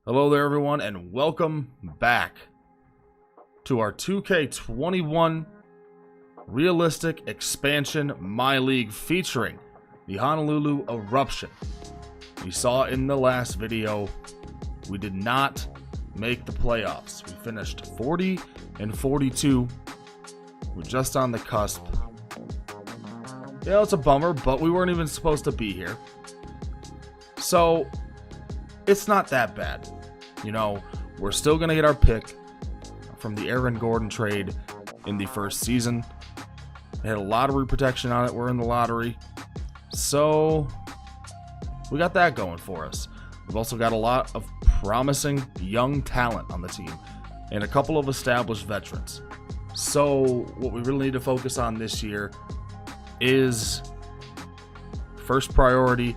Hello there everyone and welcome back to our 2K21 Realistic Expansion MyLeague featuring the Honolulu Eruption. You saw in the last video, we did not make the playoffs. We finished 40 and 42. We're just on the cusp. Yeah, it's a bummer, but we weren't even supposed to be here. So, it's not that bad. You know, we're still going to get our pick from the Aaron Gordon trade in the first season. It had a lottery protection on it. We're in the lottery. So, we got that going for us. We've also got a lot of promising young talent on the team and a couple of established veterans. So, what we really need to focus on this year is, first priority,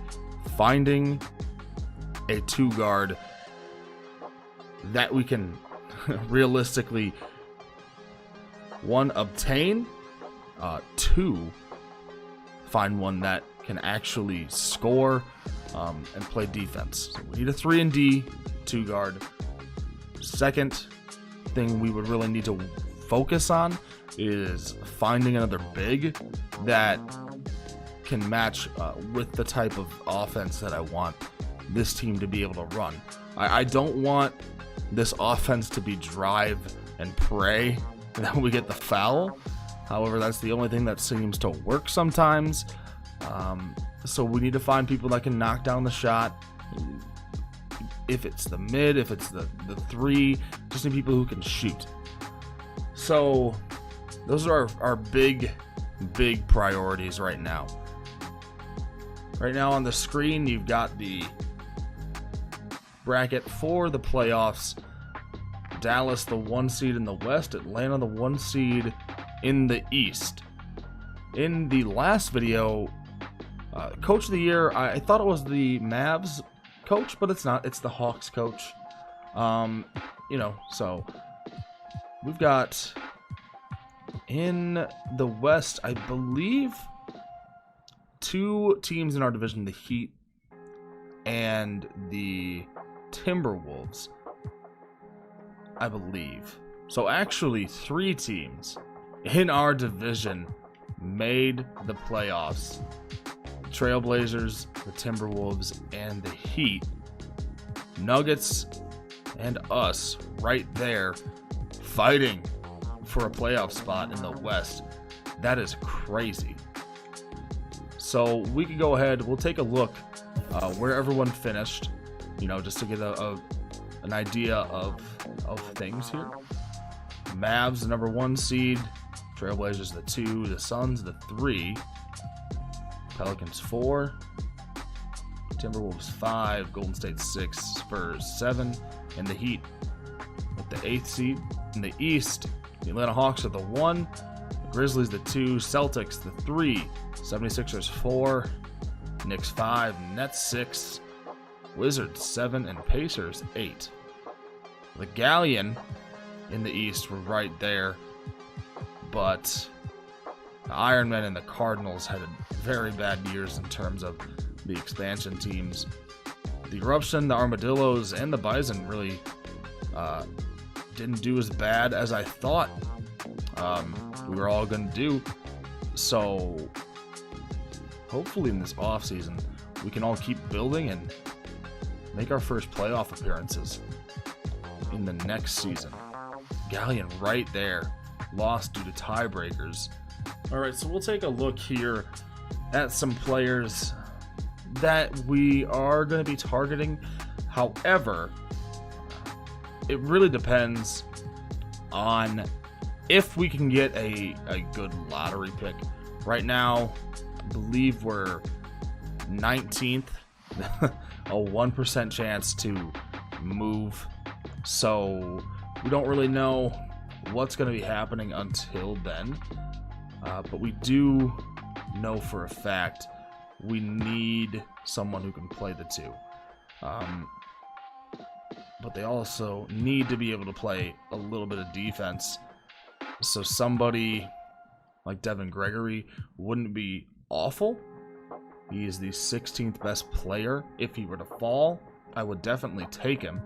finding a two-guard that we can realistically, one, obtain, two, find one that can actually score and play defense. So we need a 3-and-D two-guard. Second thing we would really need to focus on is finding another big that can match with the type of offense that I want this team to be able to run. I don't want this offense to be drive and pray, and then we get the foul. However, that's the only thing that seems to work sometimes. So we need to find people that can knock down the shot. If it's the mid, if it's the three, just need people who can shoot. So those are our big priorities right now. Right now on the screen, you've got the bracket for the playoffs. Dallas, the 1 seed in the West. Atlanta, the 1 seed in the East. In the last video, Coach of the Year, I thought it was the Mavs coach, but it's not. It's the Hawks coach. So we've got in the West, I believe, 2 teams in our division, the Heat and the Timberwolves, I believe. So actually 3 teams in our division made the playoffs. The Trailblazers, the Timberwolves, and the Heat. Nuggets and us right there fighting for a playoff spot in the West. That is crazy. So we can go ahead, we'll take a look where everyone finished, just to get an idea of things here. Mavs, the number 1 seed. Trailblazers, the 2. The Suns, the 3. Pelicans, 4. Timberwolves, 5. Golden State, 6. Spurs, 7. And the Heat with the 8th seed. In the East, the Atlanta Hawks are the 1. The Grizzlies, the 2. Celtics, the 3. 76ers, 4. Knicks, 5. Nets, 6. Wizards, 7. And Pacers, 8. The Galleon in the East were right there, but the Ironmen and the Cardinals had very bad years in terms of the expansion teams. The Eruption, the Armadillos, and the Bison really didn't do as bad as I thought we were all going to do. So hopefully in this offseason, we can all keep building and make our first playoff appearances in the next season. Galleon right there, lost due to tiebreakers. All right, so we'll take a look here at some players that we are going to be targeting. However, it really depends on if we can get a good lottery pick. Right now, I believe we're 19th, a 1% chance to move. So we don't really know what's going to be happening until then. But we do know for a fact we need someone who can play the 2. But they also need to be able to play a little bit of defense. So somebody like Devin Gregory wouldn't be awful. He is the 16th best player. If he were to fall, I would definitely take him.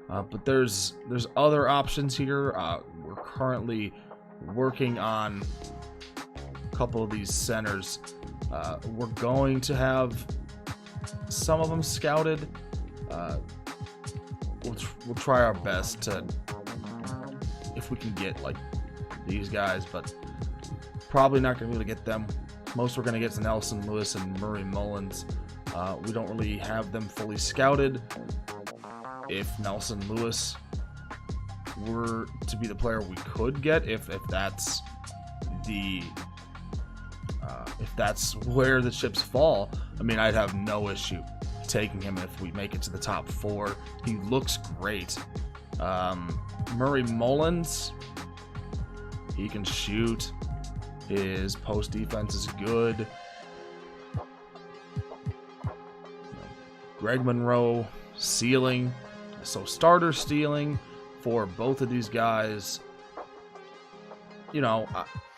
But there's other options here. We're currently working on a couple of these centers. We're going to have some of them scouted. We'll try our best to, if we can get like these guys, but probably not going to be able to get them. Most we're going to get is Nelson Lewis and Murray Mullins. We don't really have them fully scouted. If Nelson Lewis were to be the player we could get, if that's the if that's where the chips fall, I mean, I'd have no issue taking him if we make it to the top 4. He looks great. Murray Mullins, he can shoot. His post defense is good. Greg Monroe, ceiling. So starter stealing for both of these guys. You know,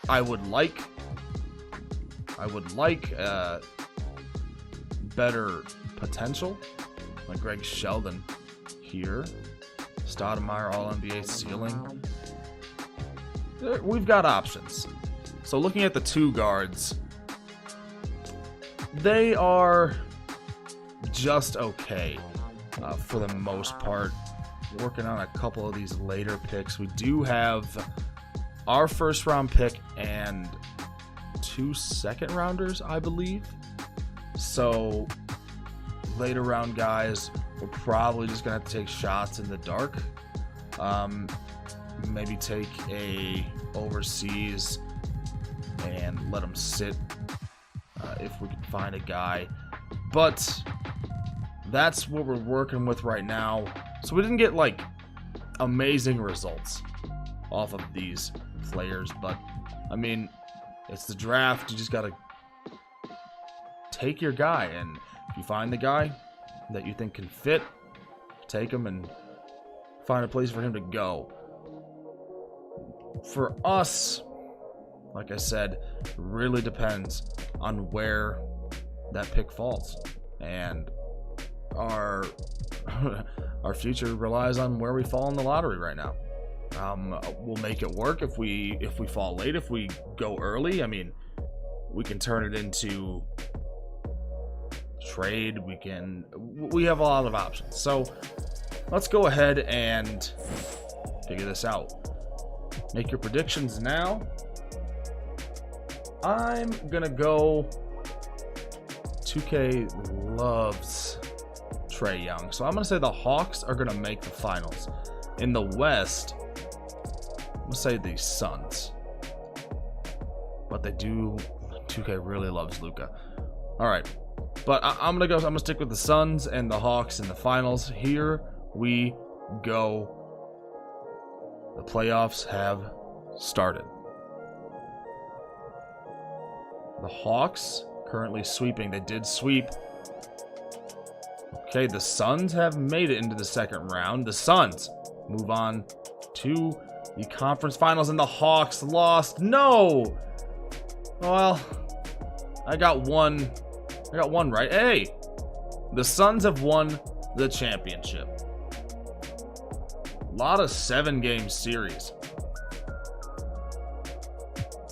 I would like better potential, like Greg Sheldon here. Stoudemire, All-NBA ceiling. We've got options. So looking at the 2 guards, they are just okay for the most part. Working on a couple of these later picks. We do have our first round pick and 2 second rounders, I believe. So later round guys, we're probably just gonna have to take shots in the dark. Maybe take a overseas and let them sit if we can find a guy. But that's what we're working with right now. So we didn't get like amazing results off of these players, but I mean, it's the draft. You just gotta take your guy, and if you find the guy that you think can fit, take him and find a place for him to go. For us, like I said, really depends on where that pick falls, and our future relies on where we fall in the lottery right now. We'll make it work if we fall late. If we go early, I mean, we can turn it into trade. We have a lot of options. So let's go ahead and figure this out. Make your predictions now. I'm gonna go 2K loves Trae Young, so I'm gonna say the Hawks are gonna make the finals. In the West, I'm gonna say the Suns, but 2K really loves Luka. All right, but I'm gonna stick with the Suns and the Hawks in the finals. Here we go. The playoffs have started. The Hawks currently sweeping. They did sweep. Okay, the Suns have made it into the second round. The Suns move on to the conference finals, and the Hawks lost. No! Well, I got one right. Hey! The Suns have won the championship. A lot of 7-game series.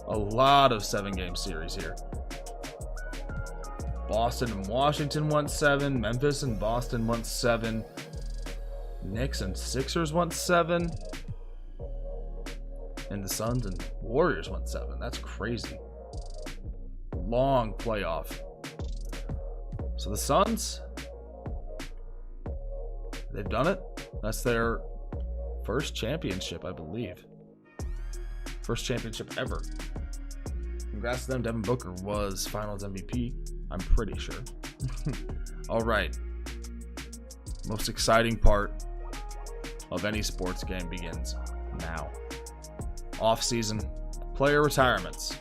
A lot of 7-game series here. Boston and Washington won 7. Memphis and Boston won 7. Knicks and Sixers won 7. And the Suns and Warriors won 7. That's crazy. Long playoff. So the Suns, they've done it. That's their first championship, I believe. First championship ever. Congrats to them. Devin Booker was Finals MVP, I'm pretty sure. All right. Most exciting part of any sports game begins now. Off-season player retirements.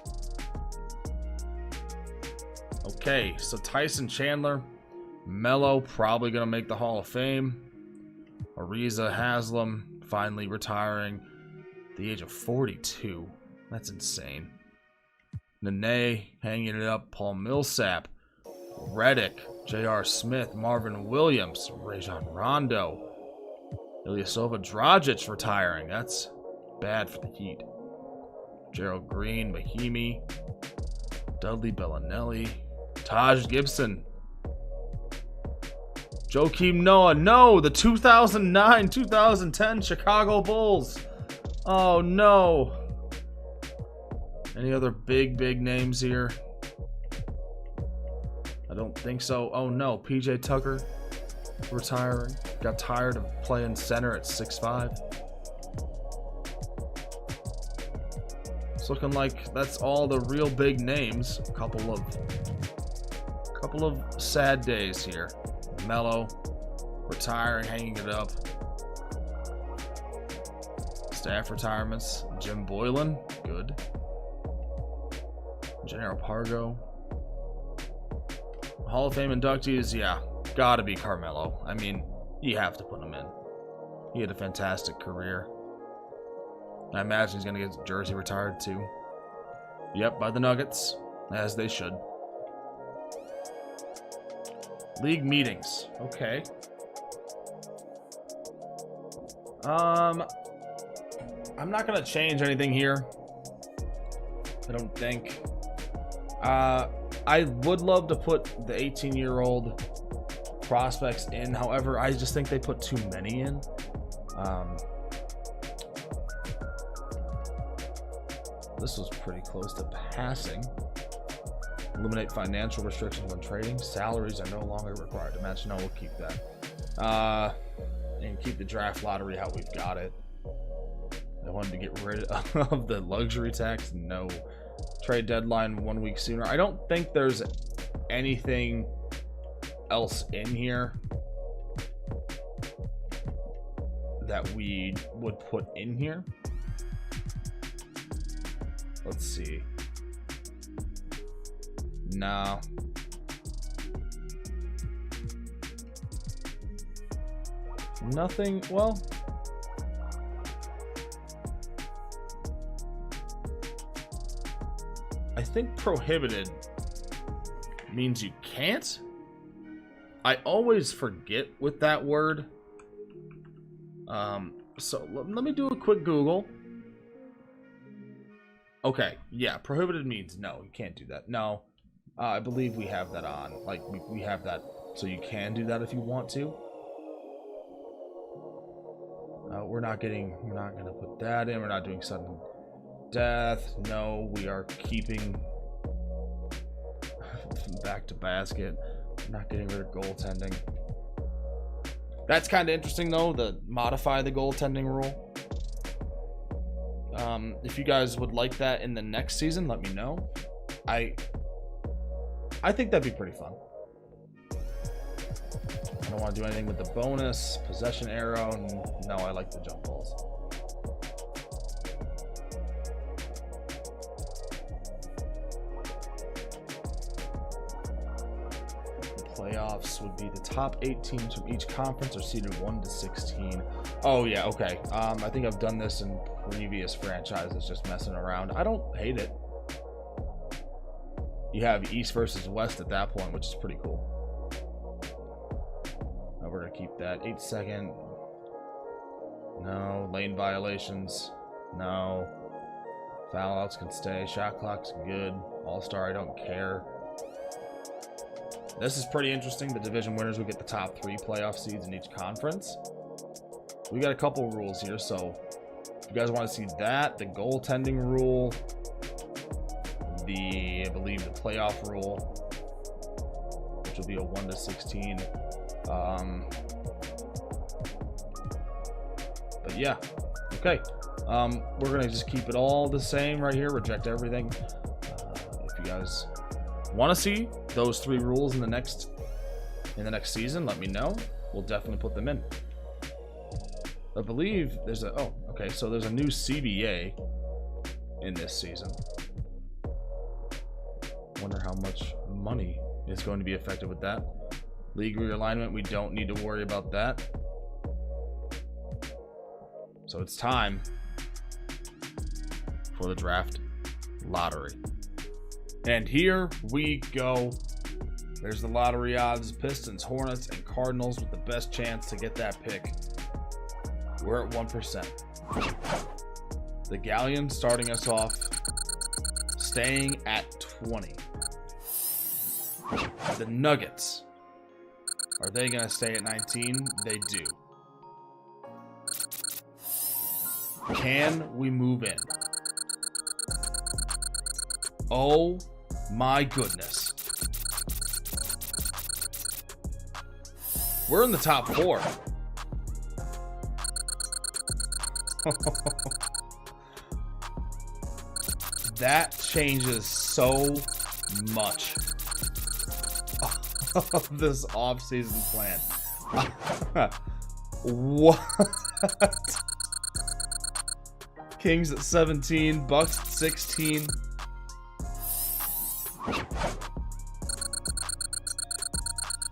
Okay, so Tyson Chandler, Melo probably going to make the Hall of Fame. Ariza Haslam finally retiring at the age of 42. That's insane. Nene hanging it up. Paul Millsap, Redick, J.R. Smith, Marvin Williams, Rajon Rondo, Ilyasova Dragic retiring. That's bad for the Heat. Gerald Green, Mahimi, Dudley Bellinelli, Taj Gibson, Joakim Noah. No, the 2009-2010 Chicago Bulls. Oh no. Any other big names here? I don't think so. Oh no, PJ Tucker retiring. Got tired of playing center at 6'5". It's looking like that's all the real big names. A couple of sad days here. Melo retiring, hanging it up. Staff retirements. Jim Boylan, good. Gennaro Pargo. Hall of Fame inductees, yeah, gotta be Carmelo. I mean, you have to put him in. He had a fantastic career. I imagine he's gonna get his jersey retired too. Yep, by the Nuggets, as they should. League meetings, okay. I'm not gonna change anything here. I don't think. I would love to put the 18-year-old prospects in. However, I just think they put too many in. This was pretty close to passing. Eliminate financial restrictions when trading. Salaries are no longer required to match. No, we'll keep that. And keep the draft lottery how we've got it. I wanted to get rid of the luxury tax. No. Trade deadline 1 week sooner. I don't think there's anything else in here that we would put in here. Let's see. No. Nothing. Well, I think prohibited means you can't. I always forget with that word. So let me do a quick Google. Okay, yeah, prohibited means no, you can't do that. No, I believe we have that on. Like, we have that, so you can do that if you want to. We're not gonna put that in. We're not doing sudden death. No, we are keeping back to basket. We're not getting rid of goaltending. That's kind of interesting though, the modify the goaltending rule. If you guys would like that in the next season, let me know. I think that'd be pretty fun. I don't want to do anything with the bonus, possession arrow. No, I like the jump balls. Playoffs would be the top 8 teams from each conference are seeded 1 to 16. Oh yeah, okay. I think I've done this in previous franchises, just messing around. I don't hate it. You have East versus West at that point, which is pretty cool. Now we're gonna keep that 8-second. No. Lane violations. No. Foul outs can stay. Shot clock's good. All-star, I don't care. This is pretty interesting. The division winners will get the top 3 playoff seeds in each conference. We got a couple rules here, so if you guys want to see that, the goaltending rule, I believe the playoff rule, which will be a 1 to 16. But yeah, okay. We're gonna just keep it all the same right here. Reject everything. If you guys want to see those 3 rules in the next season, let me know. We'll definitely put them in. I believe there's so there's a new CBA in this season. Wonder how much money is going to be affected with that. League realignment, we don't need to worry about that. So it's time for the draft lottery. And here we go. There's the lottery odds. Pistons, Hornets, and Cardinals with the best chance to get that pick. We're at 1%. The Galleon starting us off, staying at 20. The Nuggets. Are they going to stay at 19? They do. Can we move in? Oh my goodness. We're in the top 4. That changes so much of this off-season plan. What? Kings at 17, Bucks at 16.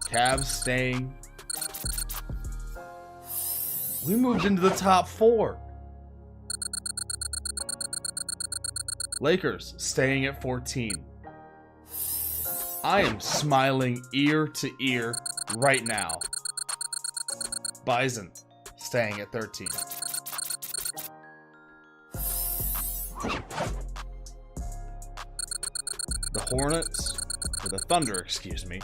Cavs staying. We moved into the top 4. Lakers staying at 14. I am smiling ear to ear right now. Bison staying at 13. The Hornets, or the Thunder, excuse me,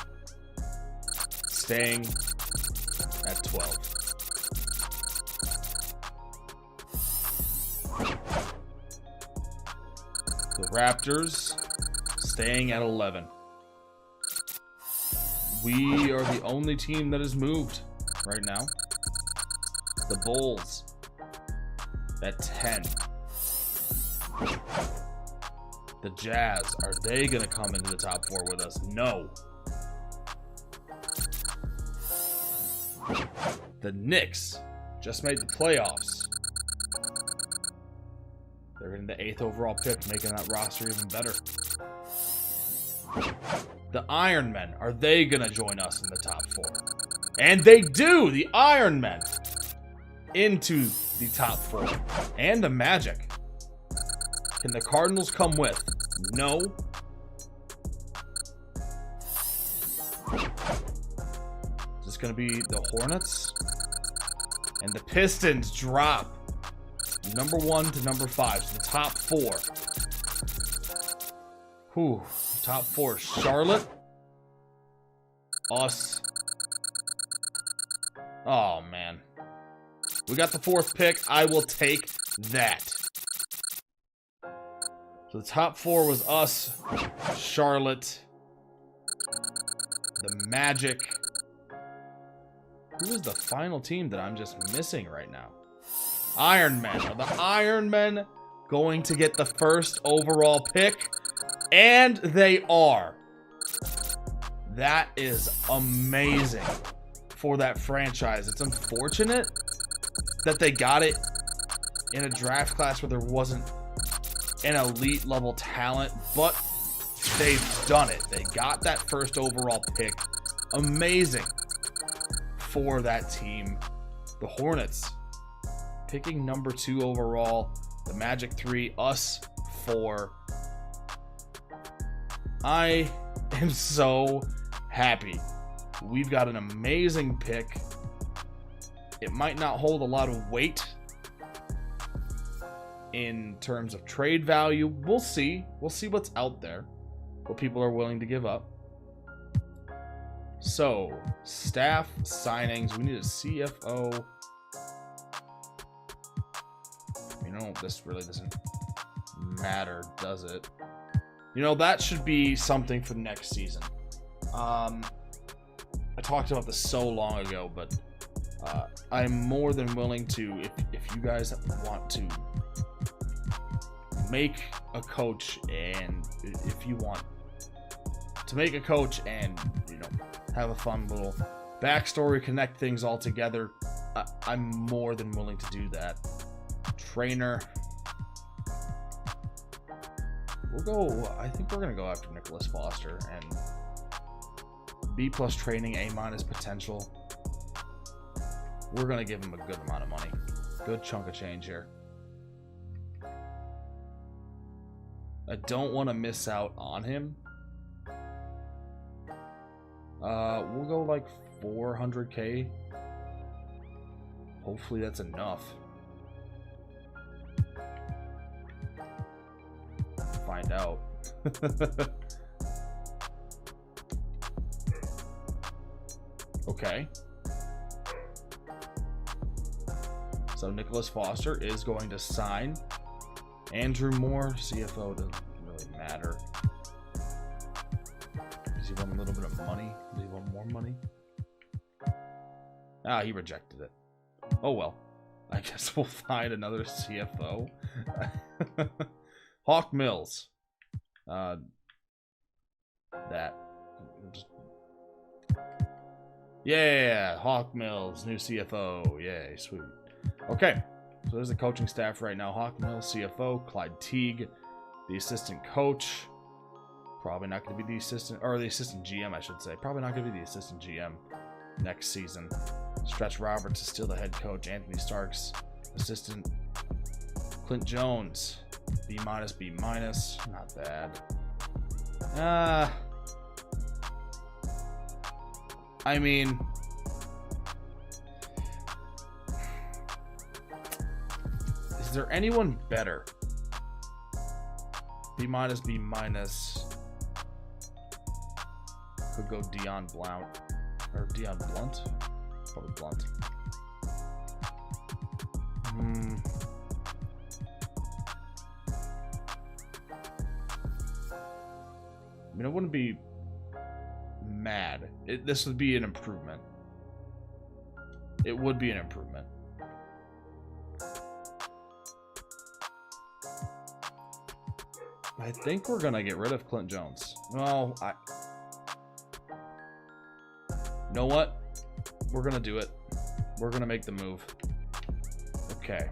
staying at 12. The Raptors staying at 11. We are the only team that has moved right now. The Bulls at 10. The Jazz, are they going to come into the top 4 with us? No. The Knicks just made the playoffs. They're getting the 8th overall pick, making that roster even better. The Iron Men, are they going to join us in the top 4? And they do! The Iron Men into the top 4. And the Magic. Can the Cardinals come with? No. Is this going to be the Hornets? And the Pistons drop number 1 to number 5. So the top 4. Whew. Top 4. Charlotte. Us. Oh, man. We got the 4th pick. I will take that. So the top 4 was us, Charlotte, the Magic. Who is the final team that I'm just missing right now? Iron Men. Are the Iron Men going to get the 1st overall pick? And they are. That is amazing for that franchise. It's unfortunate that they got it in a draft class where there wasn't an elite level talent, but they've done it. They got that 1st overall pick. Amazing for that team. The Hornets picking number 2 overall. The Magic 3, us 4. I am so happy. We've got an amazing pick. It might not hold a lot of weight in terms of trade value. We'll see. We'll see what's out there, what people are willing to give up. So, staff signings. We need a CFO. You know, this really doesn't matter, does it? You know, that should be something for next season. I talked about this so long ago, but I'm more than willing to, if you guys want to make a coach, and if you want to make a coach and, you know, have a fun little backstory, connect things all together, I'm more than willing to do that. Trainer. I think we're going to go after Nicholas Foster, and B+ training, A- potential. We're going to give him a good amount of money. Good chunk of change here. I don't want to miss out on him. We'll go like 400K. Hopefully that's enough. Find out. Okay. So Nicholas Foster is going to sign. Andrew Moore, CFO, doesn't really matter. Does he want a little bit of money? Does he want more money? Ah, he rejected it. Oh well. I guess we'll find another CFO. Hawk Mills. That. Yeah, Hawk Mills, new CFO. Yay, sweet. Okay, so there's the coaching staff right now. Hawk Mills, CFO. Clyde Teague, the assistant coach. Probably not going to be the assistant, or the assistant GM, I should say. Probably not going to be the assistant GM next season. Stretch Roberts is still the head coach. Anthony Starks, assistant. Clint Jones, B-, B-. Not bad. I mean, is there anyone better? B-, B-. Could go Dion Blount. Or Dion Blunt? Probably Blunt. I mean, I wouldn't be mad. This would be an improvement. It would be an improvement. I think we're gonna get rid of Clint Jones. Well, you know what? We're gonna do it. We're gonna make the move. Okay.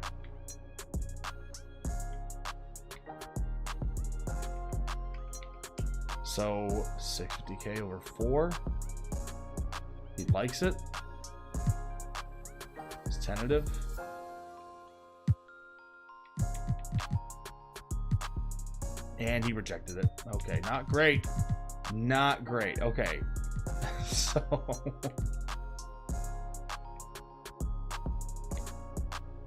So 650K over 4. He likes it. It's tentative. And he rejected it. Okay, not great. Not great. Okay.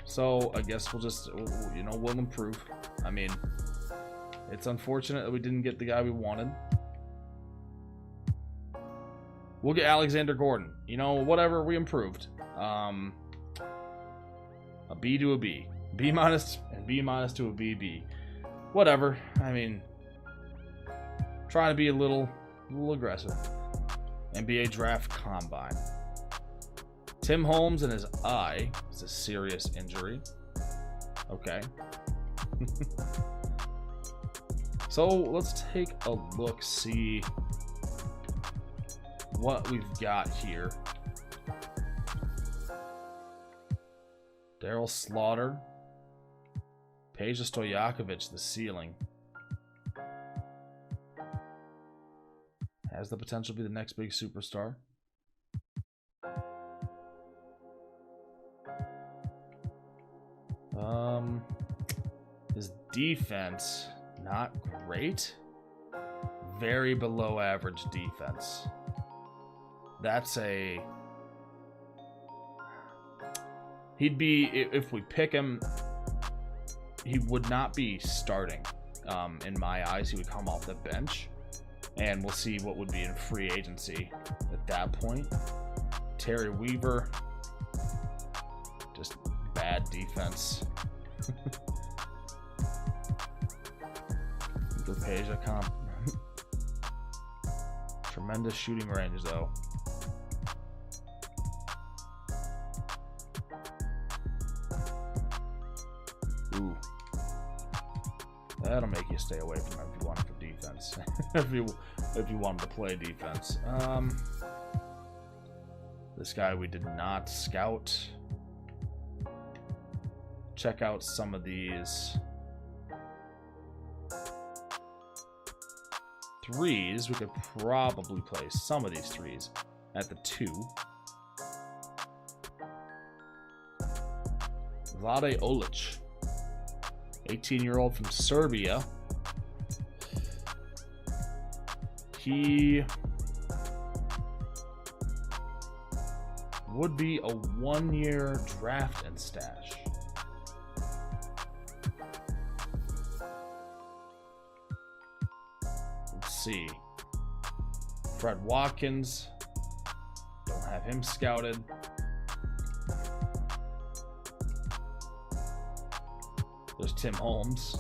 So I guess we'll just, you know, we'll improve. I mean, it's unfortunate that we didn't get the guy we wanted. We'll get Alexander Gordon. You know, whatever, we improved. A B to a B. B- and B- to a BB. Whatever. I mean, trying to be a little aggressive. NBA Draft Combine. Tim Holmes and his eye. It's a serious injury. Okay. So let's take a look, see what we've got here. Daryl Slaughter. Peja Stojakovic, the ceiling. Has the potential to be the next big superstar. His defense, not great. Very below average defense. That's a... He'd be, if we pick him, he would not be starting. In my eyes, he would come off the bench. And we'll see what would be in free agency at that point. Terry Weaver. Just bad defense. Peja comp. Tremendous shooting range, though. Ooh. That'll make you stay away from him if you want him for defense. if you want him to play defense. This guy we did not scout. Check out some of these threes. We could probably play some of these threes at the 2. Vlade Olic, 18-year-old from Serbia. He would be a 1-year draft and stash. Let's see. Fred Watkins. Don't have him scouted. There's Tim Holmes.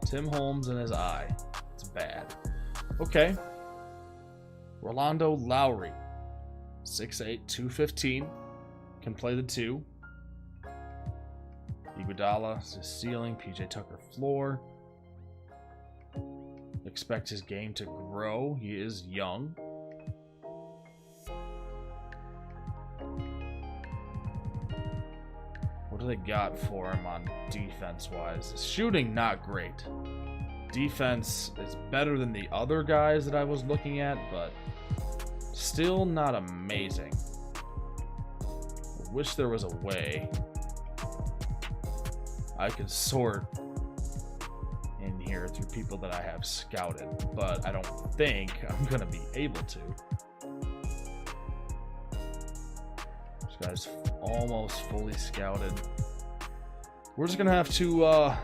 Tim Holmes and his eye. It's bad. Okay. Rolando Lowry. 6'8", 215. Can play the 2. Iguodala is his ceiling. PJ Tucker floor. Expect his game to grow. He is young. What do they got for him on defense-wise? Shooting, not great. Defense is better than the other guys that I was looking at, but still not amazing. I wish there was a way I could sort in here through people that I have scouted, but I don't think I'm going to be able to. This guy's almost fully scouted. We're just going to have to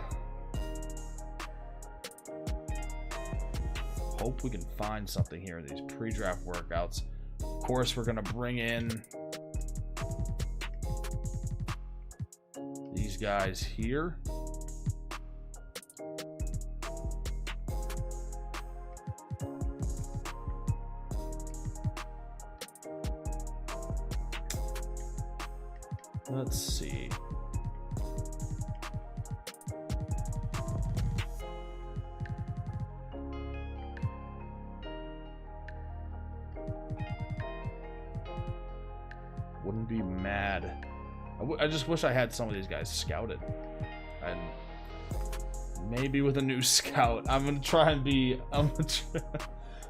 hope we can find something here in these pre-draft workouts. Of course, we're going to bring in these guys here. Let's see. Wouldn't be mad. I just wish I had some of these guys scouted. And maybe with a new scout, I'm gonna try and be. I'm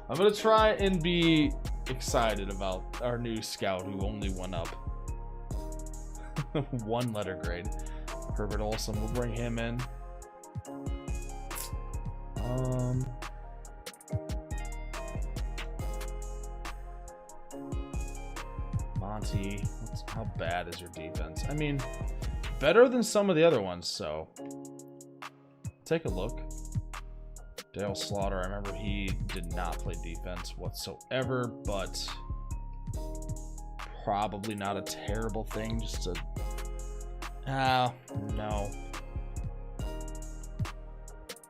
gonna try and be excited about our new scout who only went up 1 letter grade. Herbert Olson, we'll bring him in. Monty, how bad is your defense? I mean, better than some of the other ones, so take a look. Dale Slaughter, I remember he did not play defense whatsoever, but probably not a terrible thing just to... no.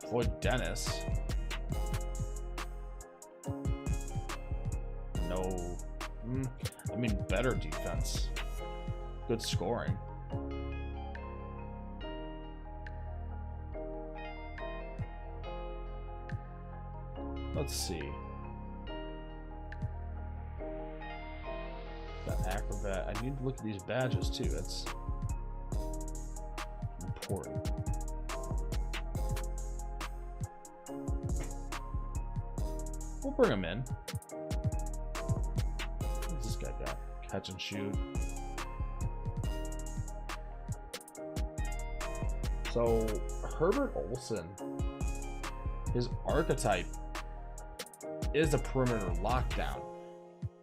Floyd Dennis. No. I mean, better defense. Good scoring. Let's see. Got acrobat. I need to look at these badges too. That's important. We'll bring him in. What's this guy got? Catch and shoot. So Herbert Olson, his archetype is a perimeter lockdown,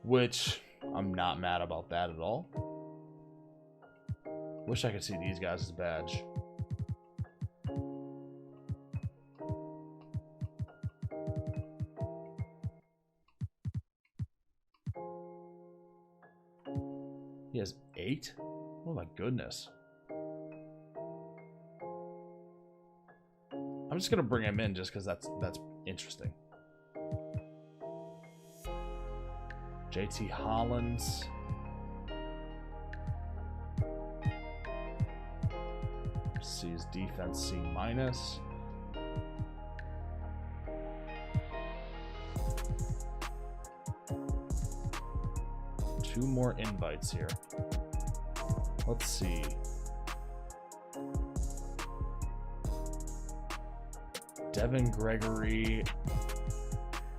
which I'm not mad about that at all. Wish I could see these guys' badge. He has 8? Oh my goodness. I'm just gonna bring him in just because that's interesting. JT Hollins. See his defense C-. 2 more invites here. Let's see. Devin Gregory,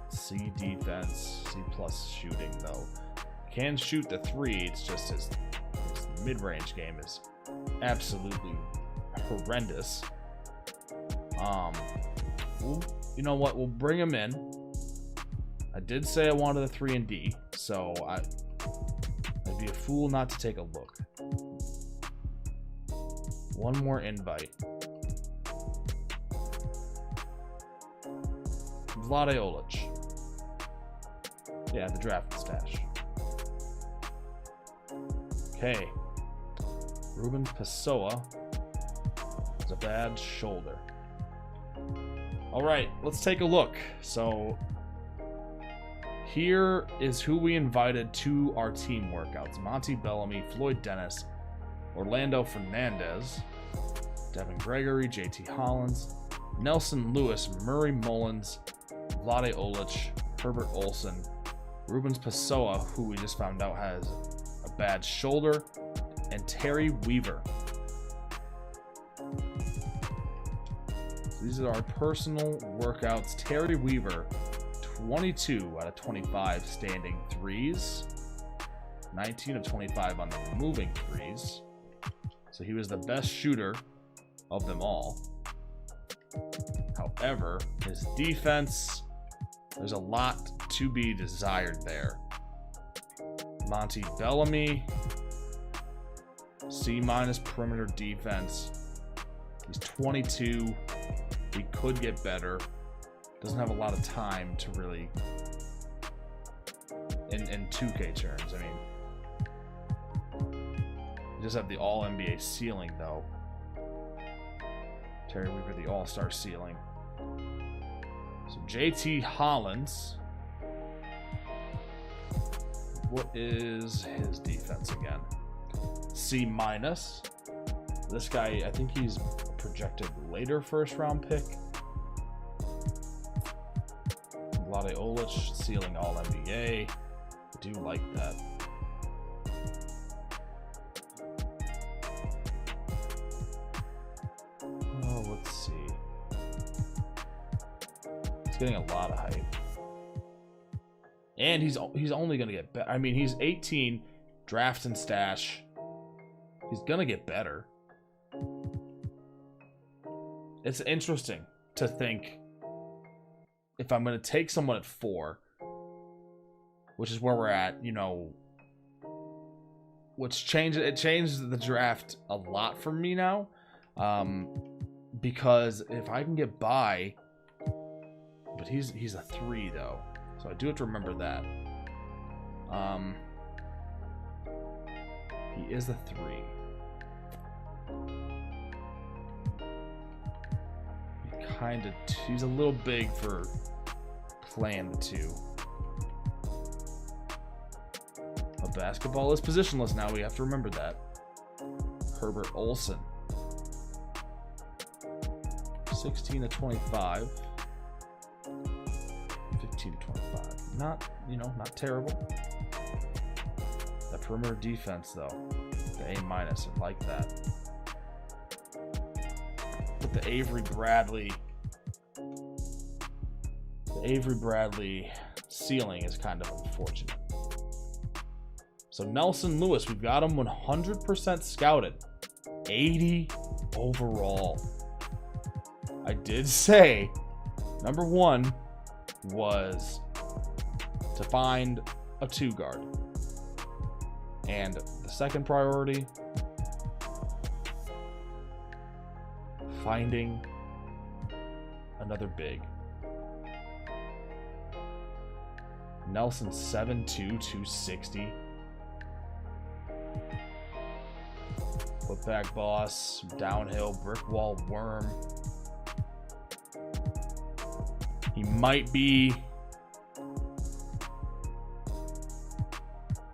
C defense, C+ shooting though. Can shoot the 3, it's just his mid-range game is absolutely horrendous. You know what? We'll bring him in. I did say I wanted a 3 and D, so I be a fool not to take a look. One more invite. Vlade Olic. Yeah, the draft stash. Okay. Ruben Pessoa has a bad shoulder. All right, let's take a look. So here is who we invited to our team workouts. Monty Bellamy, Floyd Dennis, Orlando Fernandez, Devin Gregory, JT Hollins, Nelson Lewis, Murray Mullins, Vlade Olic, Herbert Olson, Rubens Pessoa, who we just found out has a bad shoulder, and Terry Weaver. So these are our personal workouts. Terry Weaver, 22 out of 25 standing threes, 19 of 25 on the moving threes. So he was the best shooter of them all. However, his defense, there's a lot to be desired there. Monty Bellamy, C- perimeter defense. He's 22. He could get better. Doesn't have a lot of time to really, in 2K terms. I mean, you just have the All-NBA ceiling, though. Terry Weaver, the All-Star ceiling. So JT Hollins. What is his defense again? C-. This guy, I think he's a projected later first-round pick. Vlade Olic, ceiling All-NBA. I do like that. Oh, let's see. He's getting a lot of hype. And he's only going to get better. I mean, he's 18, draft and stash. He's going to get better. It's interesting to think if I'm going to take someone at 4, which is where we're at, you know, it changed the draft a lot for me now. Because if I can get by, but he's a 3 though. So I do have to remember that. He is a 3. He's a little big for playing the 2. But basketball is positionless now. We have to remember that. Herbert Olson. 16 to 25. 15 to 25. Not terrible. That perimeter defense, though. The A-, I like that. But the Avery Bradley ceiling is kind of unfortunate. So Nelson Lewis, we've got him 100% scouted. 80 overall. I did say number 1 was to find a 2 guard. And the second priority, finding another big. Nelson 7'2", 260. Putback boss, downhill, brick wall worm. He might be,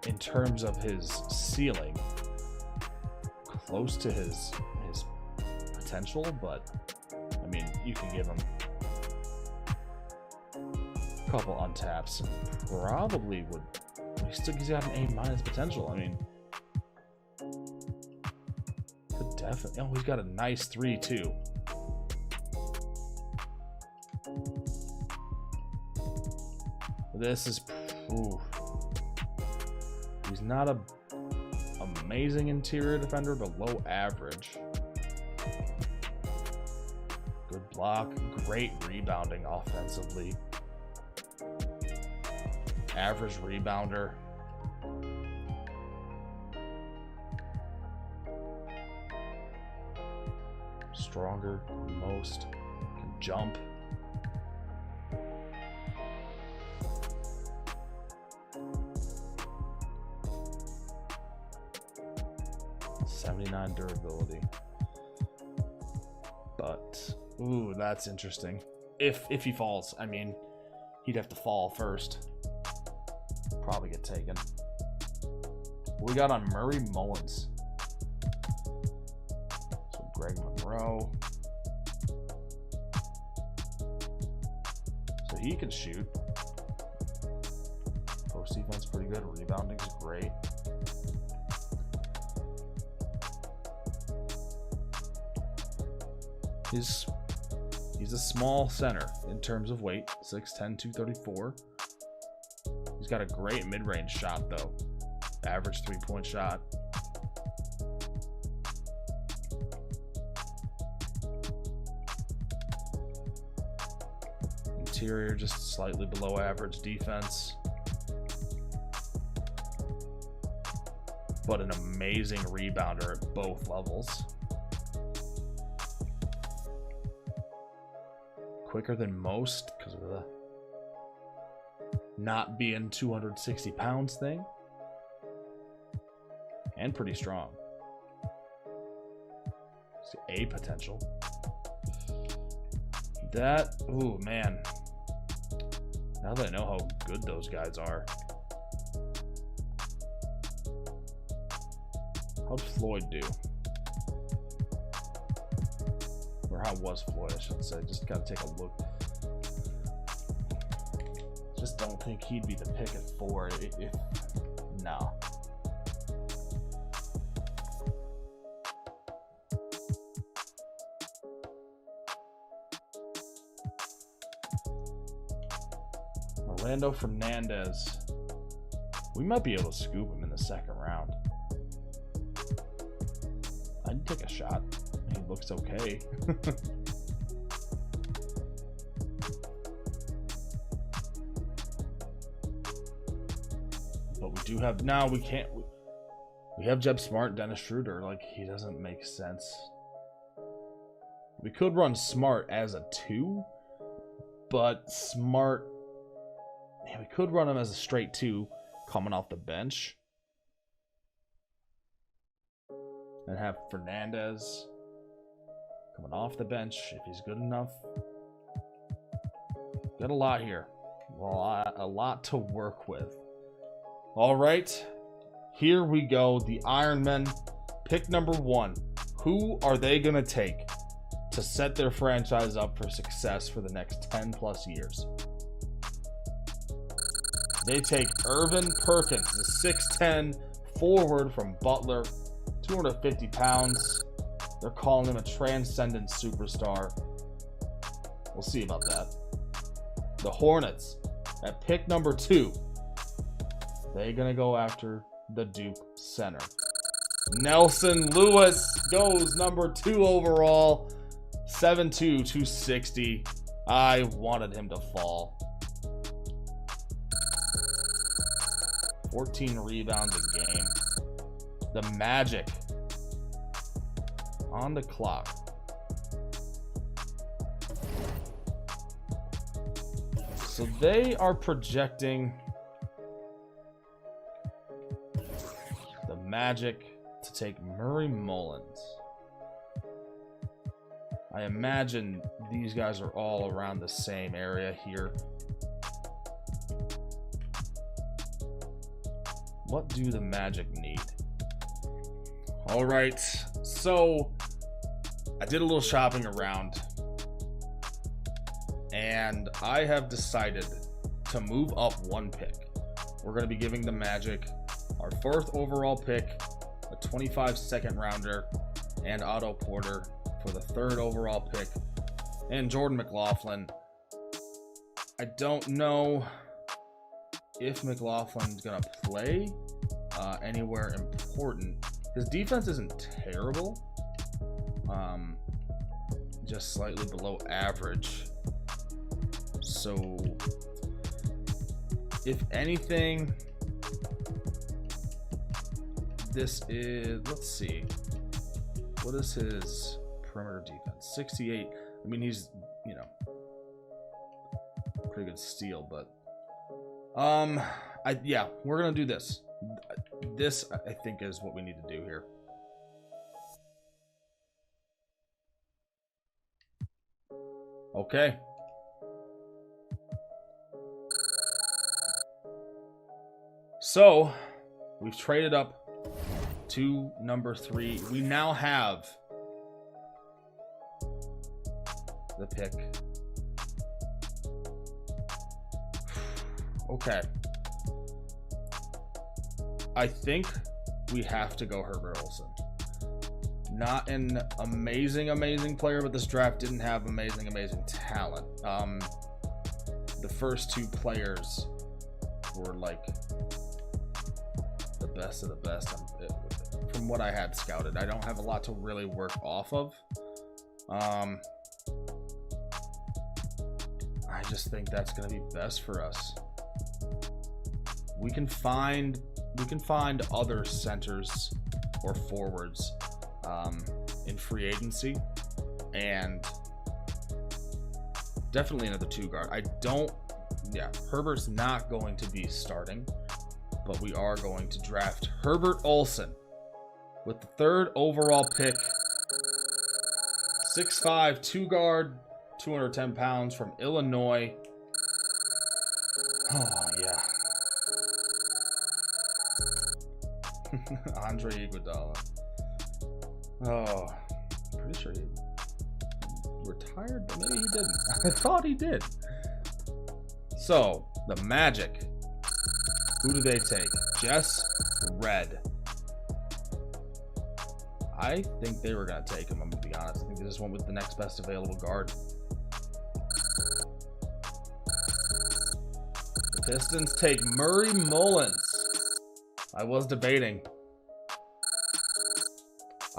in terms of his ceiling, close to his potential, but I mean, you can give him a couple untaps and probably would. He's got an A- potential. I mean, could definitely. Oh, he's got a nice 3 too. This is. Ooh. He's not a amazing interior defender, but low average. Good block, great rebounding offensively. Average rebounder. Stronger than most. Can jump. .79 durability. But ooh, that's interesting. If he falls, I mean, he'd have to fall first. Probably get taken. What we got on Murray Mullins? So Greg Monroe. So he can shoot. Post defense pretty good. Rebounding's great. He's a small center in terms of weight, 6'10", 234. He's got a great mid-range shot, though. Average three-point shot. Interior, just slightly below average defense. But an amazing rebounder at both levels. Quicker than most because of the not being 260 pounds thing. And pretty strong. See A potential. That, ooh, man. Now that I know how good those guys are. How'd Floyd do? Or how was Floyd, I should say. Just gotta take a look. Just don't think he'd be the pick at 4 if no. Orlando Fernandez. We might be able to scoop him in the second round. I'd take a shot. He looks okay. But we do have now. We can't. We have Jeb Smart, Dennis Schroeder. Like, he doesn't make sense. We could run Smart as a 2, but Smart. Yeah, we could run him as a straight 2 coming off the bench. And have Fernandez coming off the bench if he's good enough. Got a lot here. Well, a lot to work with. All right. Here we go. The Ironmen. Pick number 1. Who are they going to take to set their franchise up for success for the next 10 plus years? They take Irvin Perkins, the 6'10" forward from Butler, 250 pounds. They're calling him a transcendent superstar. We'll see about that. The Hornets at pick number 2. They're going to go after the Duke center. Nelson Lewis goes number 2 overall. 7'2", 260. I wanted him to fall. 14 rebounds a game. The Magic on the clock. So they are projecting the Magic to take Murray Mullins. I imagine these guys are all around the same area here. What do the Magic need? All right, so I did a little shopping around, and I have decided to move up 1 pick. We're going to be giving the Magic our 4th overall pick, a 25 second rounder, and Otto Porter for the 3rd overall pick, and Jordan McLaughlin. I don't know if McLaughlin's going to play anywhere important. His defense isn't terrible, just slightly below average. So, if anything, this is, let's see, what is his perimeter defense. 68. I mean, he's, you know, pretty good steal, but yeah, we're gonna do this. This, I think, is what we need to do here. Okay. So, we've traded up to number 3. We now have the pick. Okay. I think we have to go Herbert Olsen. Not an amazing player, but this draft didn't have amazing talent. The first 2 players were like the best of the best from what I had scouted. I don't have a lot to really work off of. I just think that's going to be best for us. We can find other centers or forwards in free agency, and definitely another 2 guard. Herbert's not going to be starting, but we are going to draft Herbert Olsen with the 3rd overall pick. 6'5", 2 guard, 210 pounds from Illinois. Oh, yeah. Andre Iguodala. Oh, pretty sure he retired, but maybe he didn't. I thought he did. So, the Magic. Who do they take? Jess Red. I think they were going to take him, I'm going to be honest. I think they just went with the next best available guard. The Pistons take Murray Mullins. I was debating.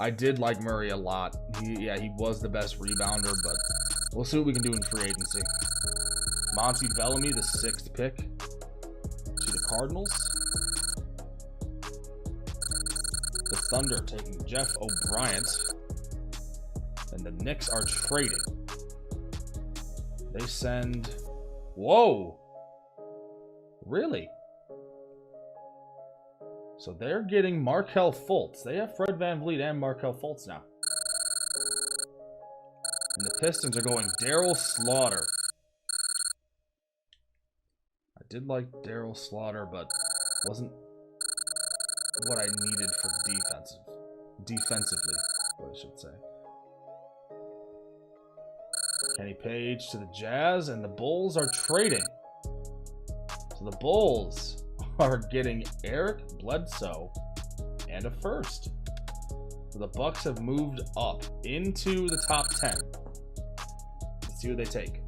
I did like Murray a lot. He was the best rebounder, but we'll see what we can do in free agency. Monty Bellamy, the 6th pick to the Cardinals. The Thunder taking Jeff O'Brien. And the Knicks are trading. They send... Whoa! Really? So they're getting Markelle Fultz. They have Fred VanVleet and Markelle Fultz now. And the Pistons are going Daryl Slaughter. I did like Daryl Slaughter, but wasn't what I needed for defensively, what I should say. Kenny Page to the Jazz, and the Bulls are trading. So the Bulls are getting Eric Bledsoe and a 1st. So the Bucks have moved up into the top 10. Let's see who they take.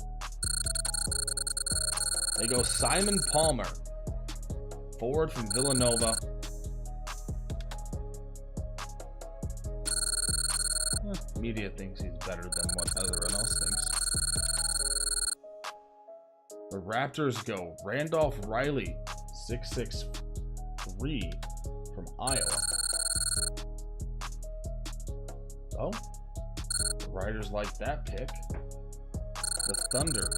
They go Simon Palmer, forward from Villanova. Media thinks he's better than what everyone else thinks. The Raptors go Randolph Riley, 6'3" from Iowa. Oh, the Riders like that pick. The Thunder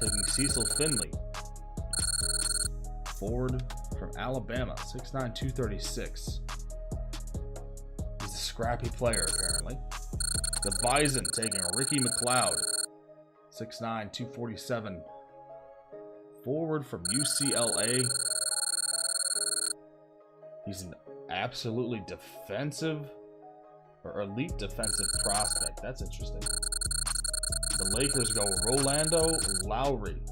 taking Cecil Finley, forward from Alabama, 6'9", 236. He's a scrappy player, apparently. The Bison taking Ricky McLeod, 6'9", 247. Forward from UCLA. He's an absolutely defensive or elite defensive prospect. That's interesting. The Lakers go Rolando Lowry,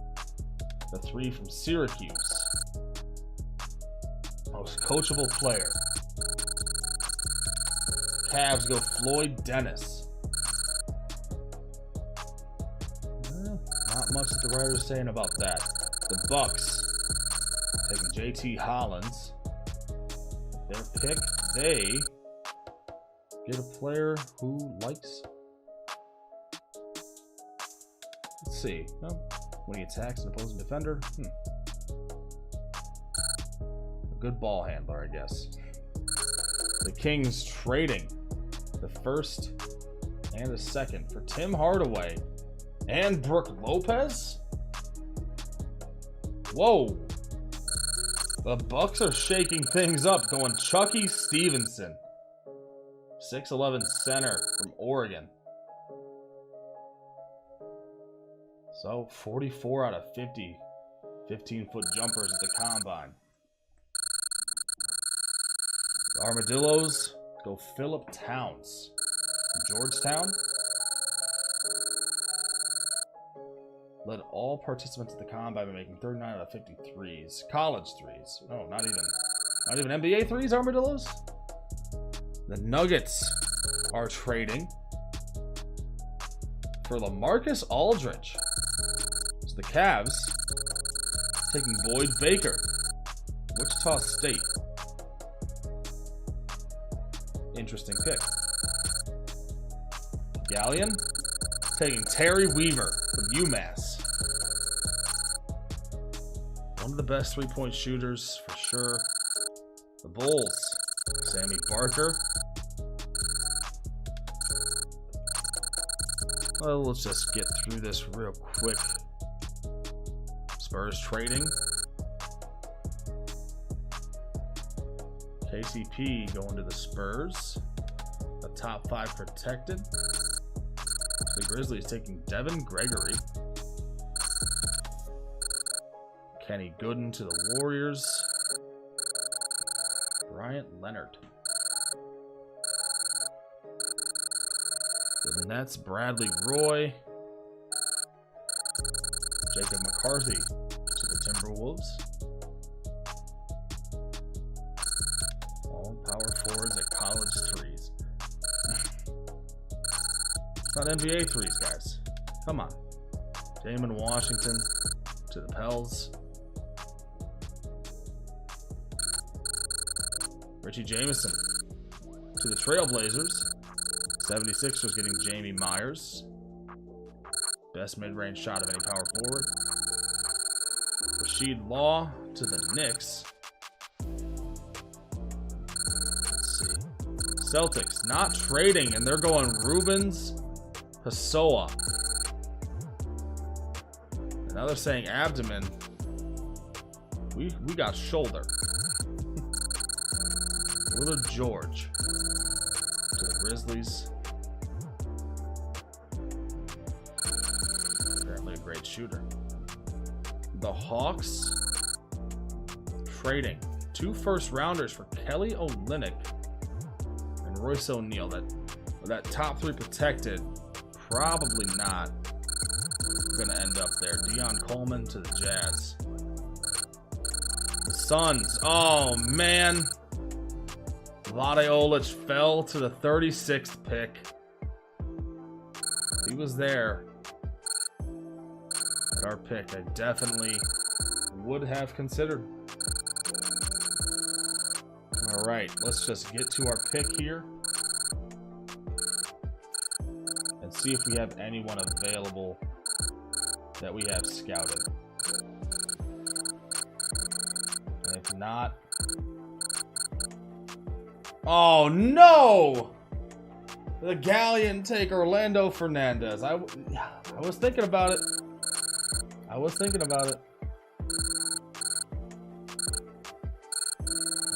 the 3 from Syracuse. Most coachable player. Cavs go Floyd Dennis. Not much that the writer's saying about that. The Bucks taking JT Hollins. Their pick, they get a player who likes. Let's see. When he attacks an opposing defender. A good ball handler, I guess. The Kings trading the 1st And a second for Tim Hardaway and Brooke Lopez. Whoa. The Bucks are shaking things up, going Chucky Stevenson. 6'11" center from Oregon. So 44 out of 50 15-foot jumpers at the combine. The Armadillos go Phillip Towns from Georgetown. Led all participants at the combine by making 39 out of 50 threes. College threes. Oh, not even NBA threes, Armadillos? The Nuggets are trading for LaMarcus Aldridge. So the Cavs taking Boyd Baker. Wichita State. Interesting pick. Galleon taking Terry Weaver from UMass. One of the best three-point shooters for sure. The Bulls, Sammy Barker. Well, let's just get through this real quick. Spurs trading. KCP going to the Spurs. A top 5 protected. The Grizzlies taking Devin Gregory. Kenny Gooden to the Warriors. Bryant Leonard. The Nets, Bradley Roy. Jacob McCarthy to the Timberwolves. All power forwards at college threes. It's not NBA threes, guys. Come on. Damon Washington to the Pels. Richie Jameson to the Trailblazers. 76ers getting Jamie Myers. Best mid-range shot of any power forward. Rasheed Law to the Knicks. Let's see. Celtics not trading, and they're going Rubens Pessoa. And now they're saying abdomen. We got shoulder. Willard George to the Grizzlies. Apparently a great shooter. The Hawks trading 2 first-rounders for Kelly Olynyk and Royce O'Neal. That top 3 protected, probably not going to end up there. Deion Coleman to the Jazz. The Suns. Oh, man. Vlade Olic fell to the 36th pick. He was there at our pick. I definitely would have considered. All right, let's just get to our pick here and see if we have anyone available that we have scouted. And if not, oh no! The Galleon take Orlando Fernandez. I was thinking about it.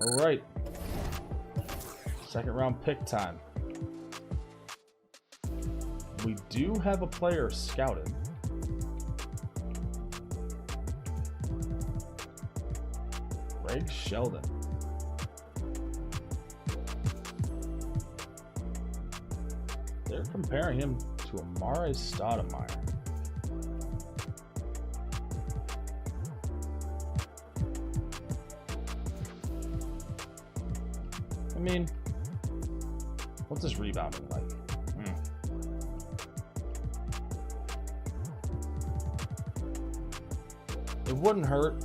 All right. Second round pick time. We do have a player scouted. Greg Sheldon. They're comparing him to Amare Stoudemire. I mean, what's his rebounding like? It wouldn't hurt.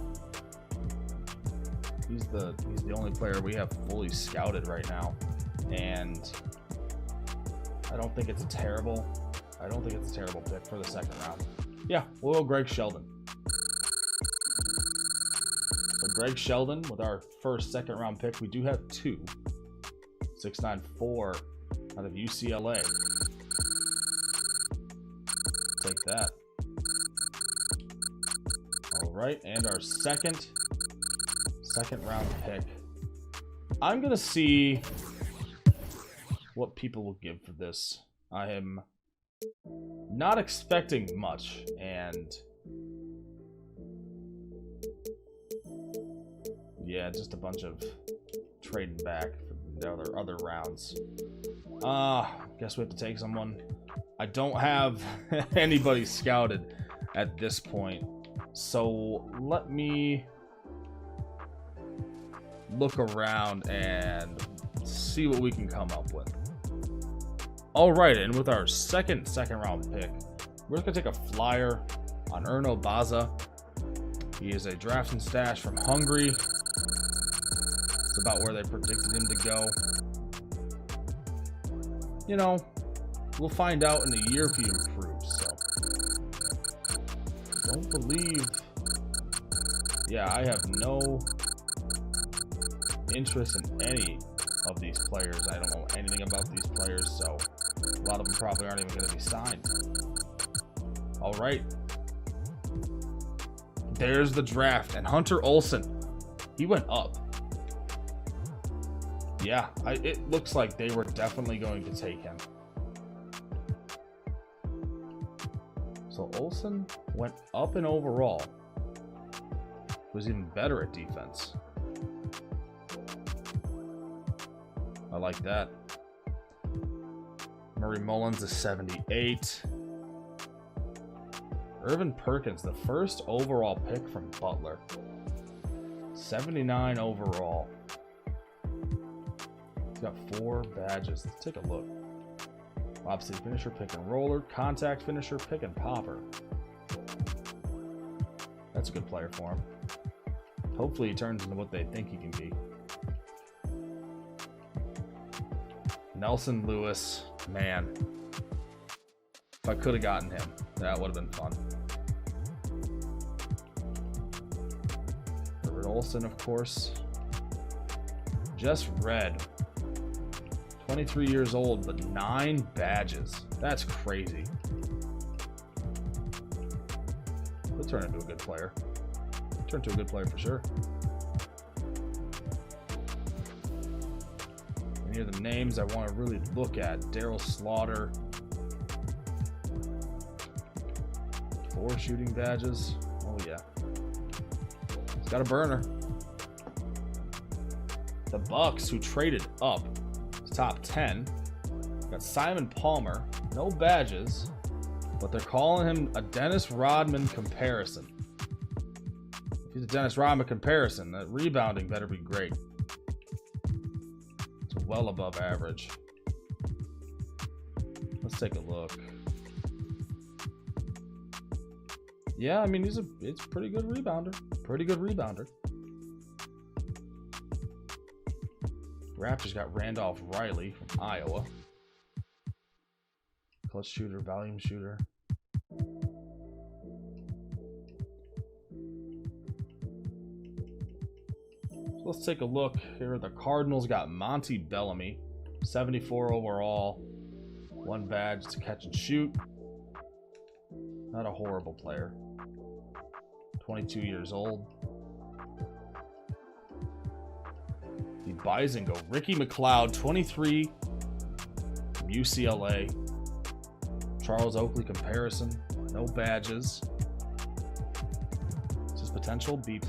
He's the only player we have fully scouted right now, and I don't think it's a terrible pick for the second round. Yeah, we'll go Greg Sheldon. So Greg Sheldon with our first second round pick. We do have 2. 6'9", 4 out of UCLA. take that. All right, and our second round pick. I'm gonna see what people will give for this. I am not expecting much, and yeah, just a bunch of trading back for the other rounds. Guess we have to take someone. I don't have anybody scouted at this point, so let me look around and see what we can come up with. Alright, and with our second round pick, we're just gonna take a flyer on Erno Baza. He is a draft and stash from Hungary. It's about where they predicted him to go. You know, we'll find out in a year if he improves, so. Don't believe. Yeah, I have no interest in any of these players. I don't know anything about these players, so a lot of them probably aren't even going to be signed. All right. There's the draft. And Hunter Olsen, he went up. Yeah, it looks like they were definitely going to take him. So Olsen went up in overall. Was even better at defense. I like that. Murray Mullins is 78. Irvin Perkins, the first overall pick from Butler. 79 overall. He's got 4 badges. Let's take a look. Lobster finisher, pick and roller, contact finisher, pick and popper. That's a good player for him. Hopefully he turns into what they think he can be. Nelson Lewis, man. If I could have gotten him, that would have been fun. Herbert Olsen, of course. Just red. 23 years old, but 9 badges. That's crazy. He'll turn into a good player. Turn into a good player for sure. Any of the names I want to really look at. Daryl Slaughter. 4 shooting badges. Oh yeah. He's got a burner. The Bucks, who traded up to top 10. Got Simon Palmer. No badges. But they're calling him a Dennis Rodman comparison. If he's a Dennis Rodman comparison, that rebounding better be great. It's well above average. Let's take a look. Yeah, I mean, it's a pretty good rebounder. Pretty good rebounder. Raptors got Randolph Riley from Iowa. Clutch shooter, volume shooter. So let's take a look here. The Cardinals got Monty Bellamy, 74 overall, 1 badge to catch and shoot. Not a horrible player. 22 years old. The Bison go Ricky McLeod, 23 from UCLA. Charles Oakley comparison. No badges. This is potential B+.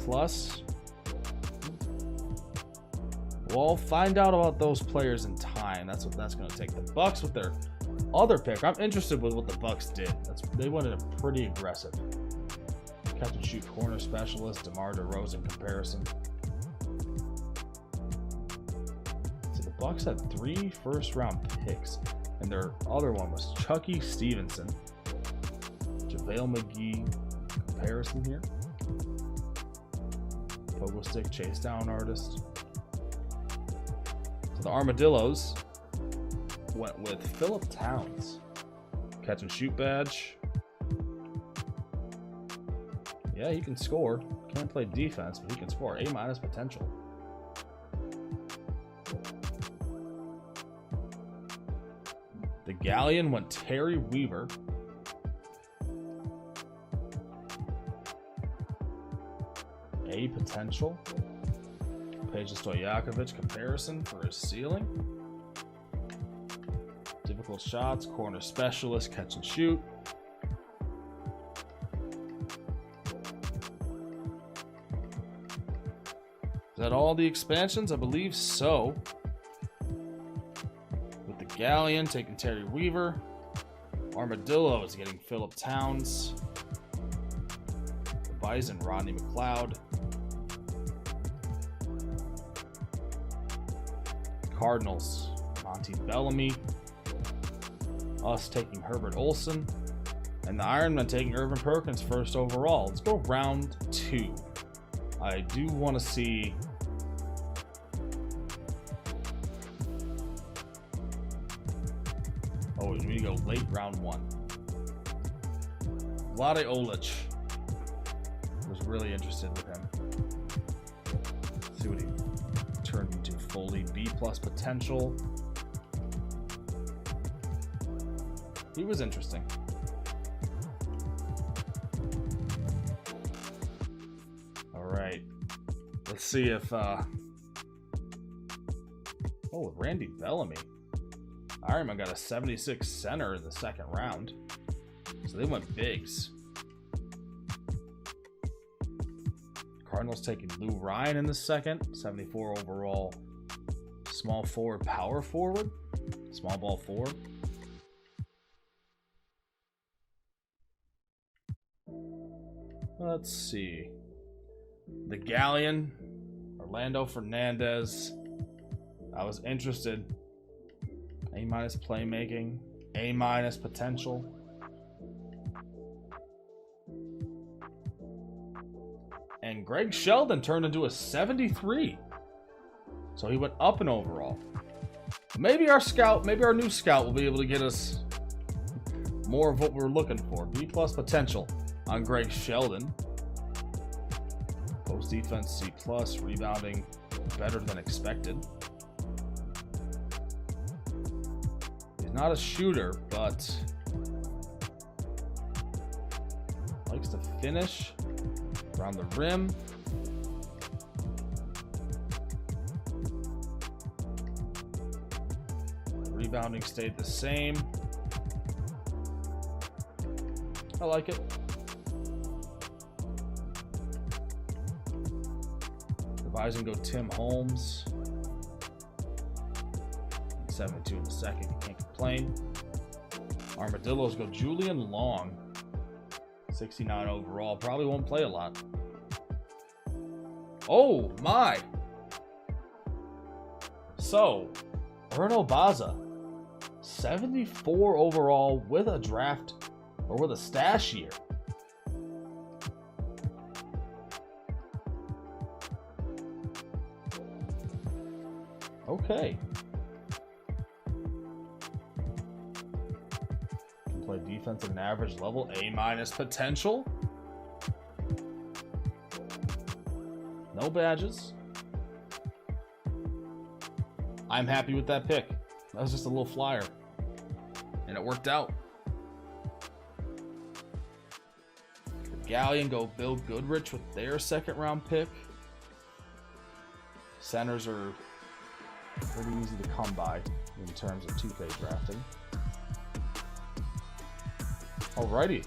We'll find out about those players in time. That's what that's going to take. The Bucks with their other pick. I'm interested with what the Bucks did. They went in a pretty aggressive. Catch and shoot corner specialist, DeMar DeRozan comparison. So the Bucks had 3 first-round picks, and their other one was Chucky Stevenson, JaVale McGee comparison here. Pogo stick chase down artist. So the Armadillos went with Phillip Towns, catch and shoot badge. Yeah, he can score. Can't play defense, but he can score. A- potential. The Galleon went Terry Weaver. A potential. Peja Stojakovic comparison for his ceiling. Difficult shots, corner specialist, catch and shoot. Is that all the expansions? I believe so. With the Galleon taking Terry Weaver. Armadillo is getting Phillip Towns. The Bison, Rodney McLeod. Cardinals, Monty Bellamy. Us taking Herbert Olson. And the Ironman taking Irvin Perkins first overall. Let's go round 2. I do want to see... Oh, we need to go late round 1. Vlade Olic. Was really interested with him. Let's see what he turned into fully. B+ potential. He was interesting. Alright. Let's see if oh, Randy Bellamy. Ironman got a 76 center in the second round. So they went bigs. Cardinals taking Lou Ryan in the second. 74 overall. Small forward, power forward. Small ball forward. Let's see. The Galleon. Orlando Fernandez. I was interested. A- playmaking. A- potential. And Greg Sheldon turned into a 73. So he went up in overall. Maybe our scout, maybe our new scout will be able to get us more of what we're looking for. B+ potential on Greg Sheldon. Post defense C+, rebounding better than expected. He's not a shooter, but likes to finish around the rim. Rebounding stayed the same. I like it. The Bison go Tim Holmes. 72 in the second, you can't complain. Armadillos go Julian Long. 69 overall, probably won't play a lot. Oh my! So, Erno Baza, 74 overall with a draft or with a stash year. Okay. Can play defense at an average level, A- potential. No badges. I'm happy with that pick. That was just a little flyer. And it worked out. The Galleon go Bill Goodrich with their second round pick. Centers are pretty easy to come by in terms of 2K drafting. Alrighty.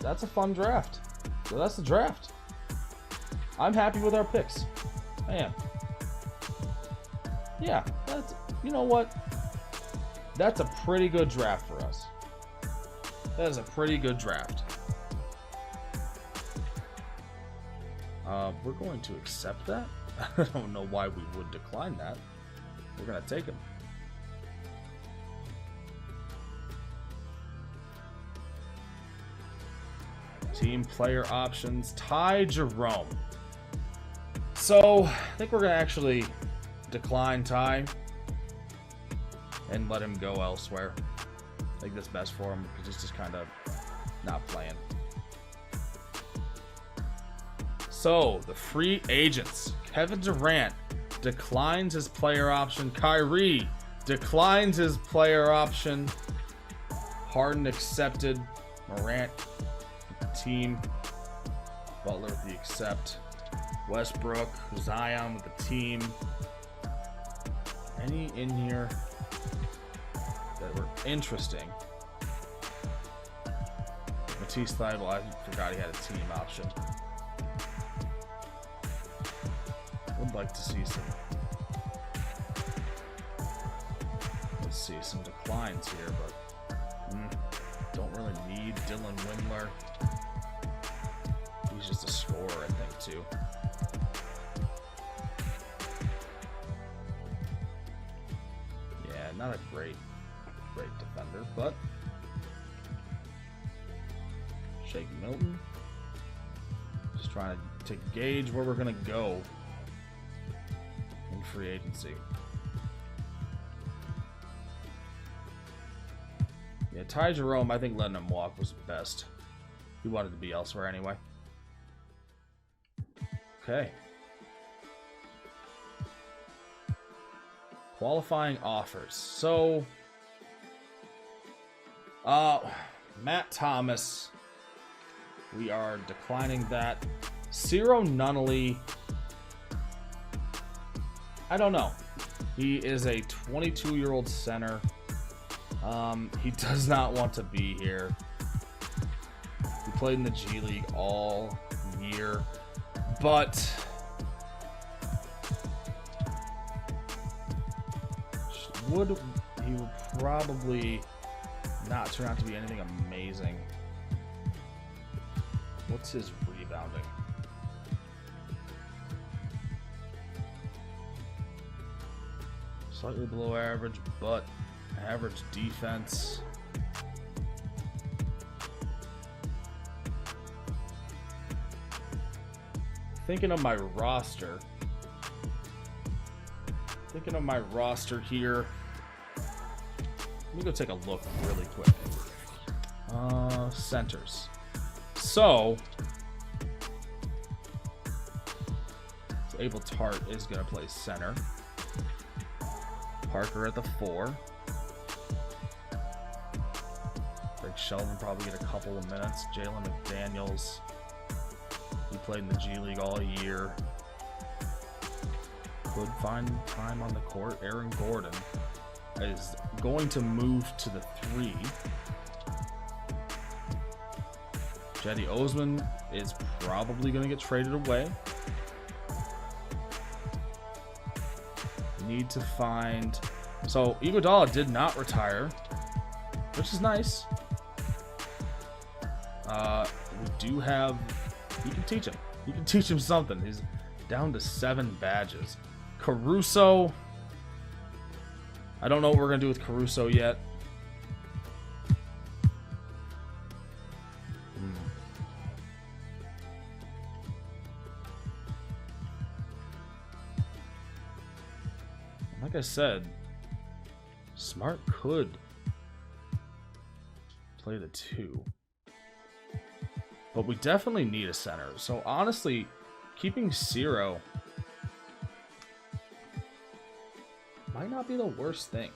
That's a fun draft. So that's the draft. I'm happy with our picks. I am. Yeah, that's, you know what? That's a pretty good draft for us. That is a pretty good draft. We're going to accept that. I don't know why we would decline that. We're going to take him. Team player options. Ty Jerome. So, I think we're going to actually decline Ty and let him go elsewhere. I think that's best for him because he's just kind of not playing. So, the free agents. Kevin Durant declines his player option. Kyrie declines his player option. Harden accepted. Morant, team. Butler with the accept. Westbrook, Zion with the team. Any in here that were interesting? Matisse Thybulle, I forgot he had a team option. Would like to see some. Let's see some declines here, but don't really need Dylan Windler. He's just a scorer, I think, too. Yeah, not a great defender, but Shake Milton. Just trying to gauge where we're gonna go in free agency. Yeah, Ty Jerome, I think letting him walk was best. He wanted to be elsewhere anyway. Okay. Qualifying offers. So, Matt Thomas, we are declining that. Ciro Nunnally, I don't know. He is a 22-year-old center. He does not want to be here. He played in the G League all year, but he would probably not turn out to be anything amazing. What's his rebounding? Slightly below average, but average defense. Thinking of my roster here. Let me go take a look really quick. Centers. So Abel Tart is going to play center. Parker at the 4. Greg Sheldon probably get a couple of minutes. Jalen McDaniels, he played in the G League all year. Could find time on the court. Aaron Gordon is going to move to the 3. Jetty Osman is probably going to get traded away. Need to find. So Iguodala did not retire, which is nice. We do have. You can teach him. You can teach him something. He's down to 7 badges. Caruso. I don't know what we're gonna do with Caruso yet. Like I said, Smart could play the 2. But we definitely need a center. So honestly, keeping Ciro might not be the worst thing.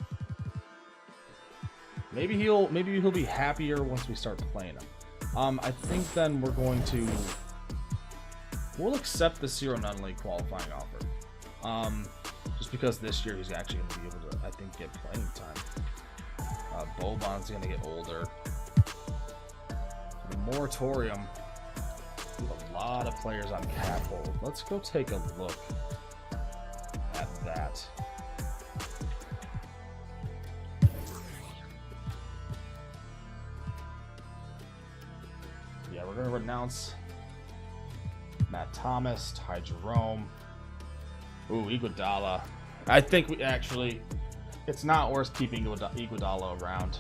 Maybe he'll be happier once we start playing him. I think then we'll accept the Ciro Nunnally qualifying offer. Just because this year he's actually going to be able to, I think, get playing time. Boban's going to get older. The moratorium, we have a lot of players on cap hold. Let's go take a look at that. Yeah, we're going to renounce Matt Thomas, Ty Jerome. Ooh, Iguodala. I think we actually, it's not worth keeping Iguodala around.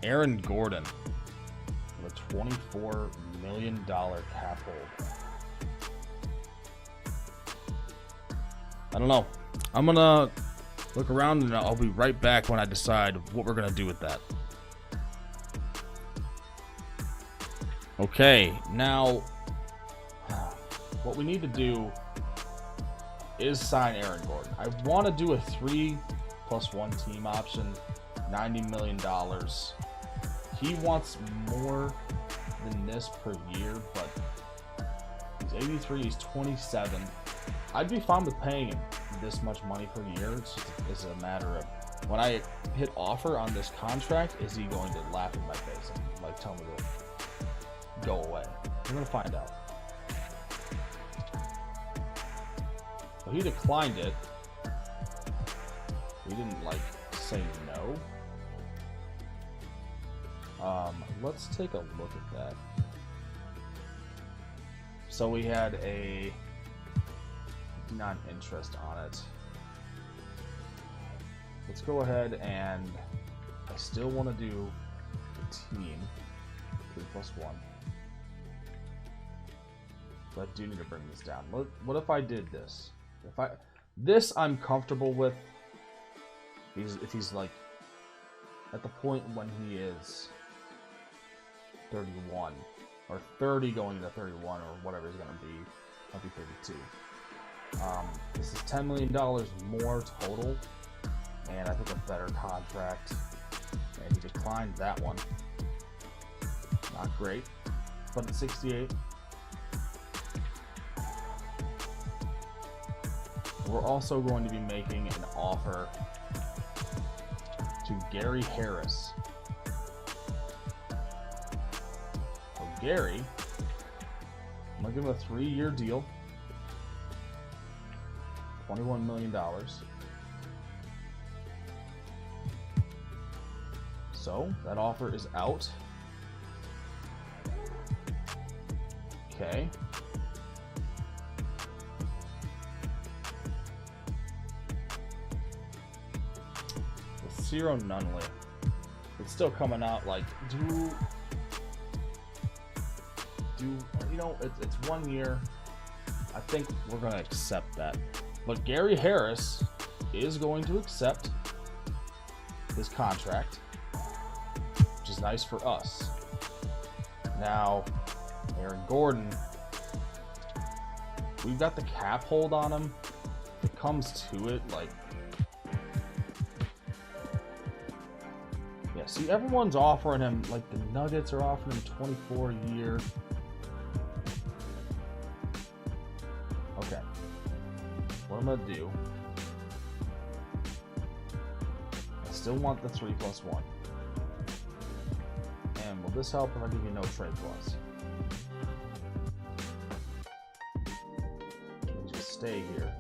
Aaron Gordon with a $24 million cap hold. I don't know. I'm gonna look around and I'll be right back when I decide what we're gonna do with that. Okay, now what we need to do is sign Aaron Gordon. I want to do a 3+1 team option, $90 million. he wants more than this per year, but he's 83, he's 27. I'd be fine with paying him this much money per year. It's a matter of when I hit offer on this contract, is he going to laugh in my face and like tell me to go away? We're gonna find out. So he declined it. He didn't like say no. Let's take a look at that. So we had a non-interest on it. Let's go ahead and I still want to do the team 3+1. But I do need to bring this down. What if I did this? This I'm comfortable with. If he's like at the point when he is 31 or 30 going into 31 or whatever he's gonna be, I'll be 32. This is $10 million more total, and I think a better contract. And he declined that one. Not great, but at 68. We're also going to be making an offer to Gary Harris. So Gary, I'm gonna give him a 3-year deal, $21 million. So that offer is out. Okay. Ciro Nunley. It's still coming out like do you know, it's 1 year. I think we're gonna accept that. But Gary Harris is going to accept his contract, which is nice for us. Now, Aaron Gordon, we've got the cap hold on him. If it comes to it, like, yeah, see, everyone's offering him, like the Nuggets are offering him 24 a year. Okay. What I'm gonna do, I still want the 3+1. And will this help if I give you no trade plus? Let me just stay here.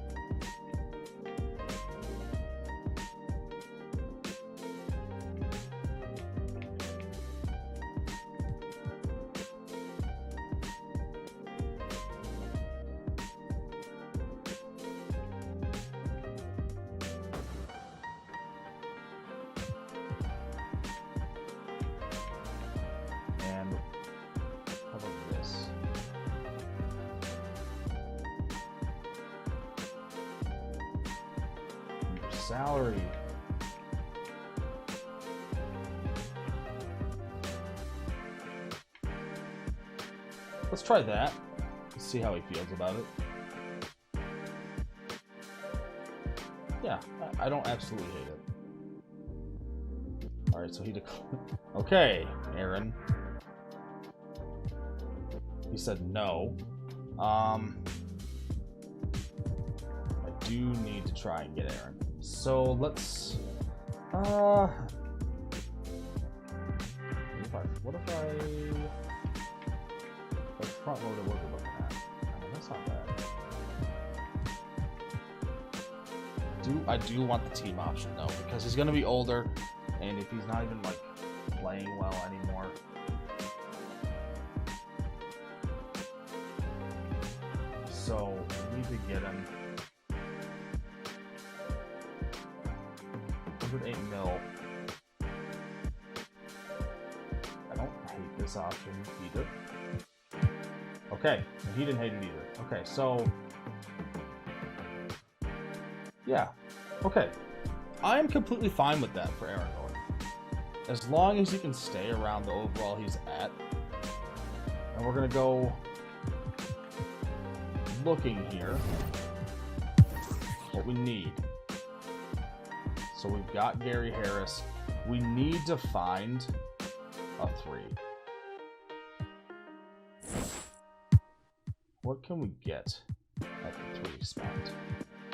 Salary. Let's try that. Let's see how he feels about it. Yeah, I don't absolutely hate it. Alright, so he declined. Okay, Aaron. He said no. I do need to try and get Aaron. So let's what if I like front loaded what we're looking at? I mean, that's not bad. I do want the team option though, because he's gonna be older, and if he's not even like playing well anymore. So we need to get him 8 mil. I don't hate this option either. Okay, and he didn't hate it either. Okay, so yeah, okay. I am completely fine with that for Aaron Gordon, as long as he can stay around the overall he's at. And we're gonna go looking here what we need. So we've got Gary Harris. We need to find a 3. What can we get at the 3 spot?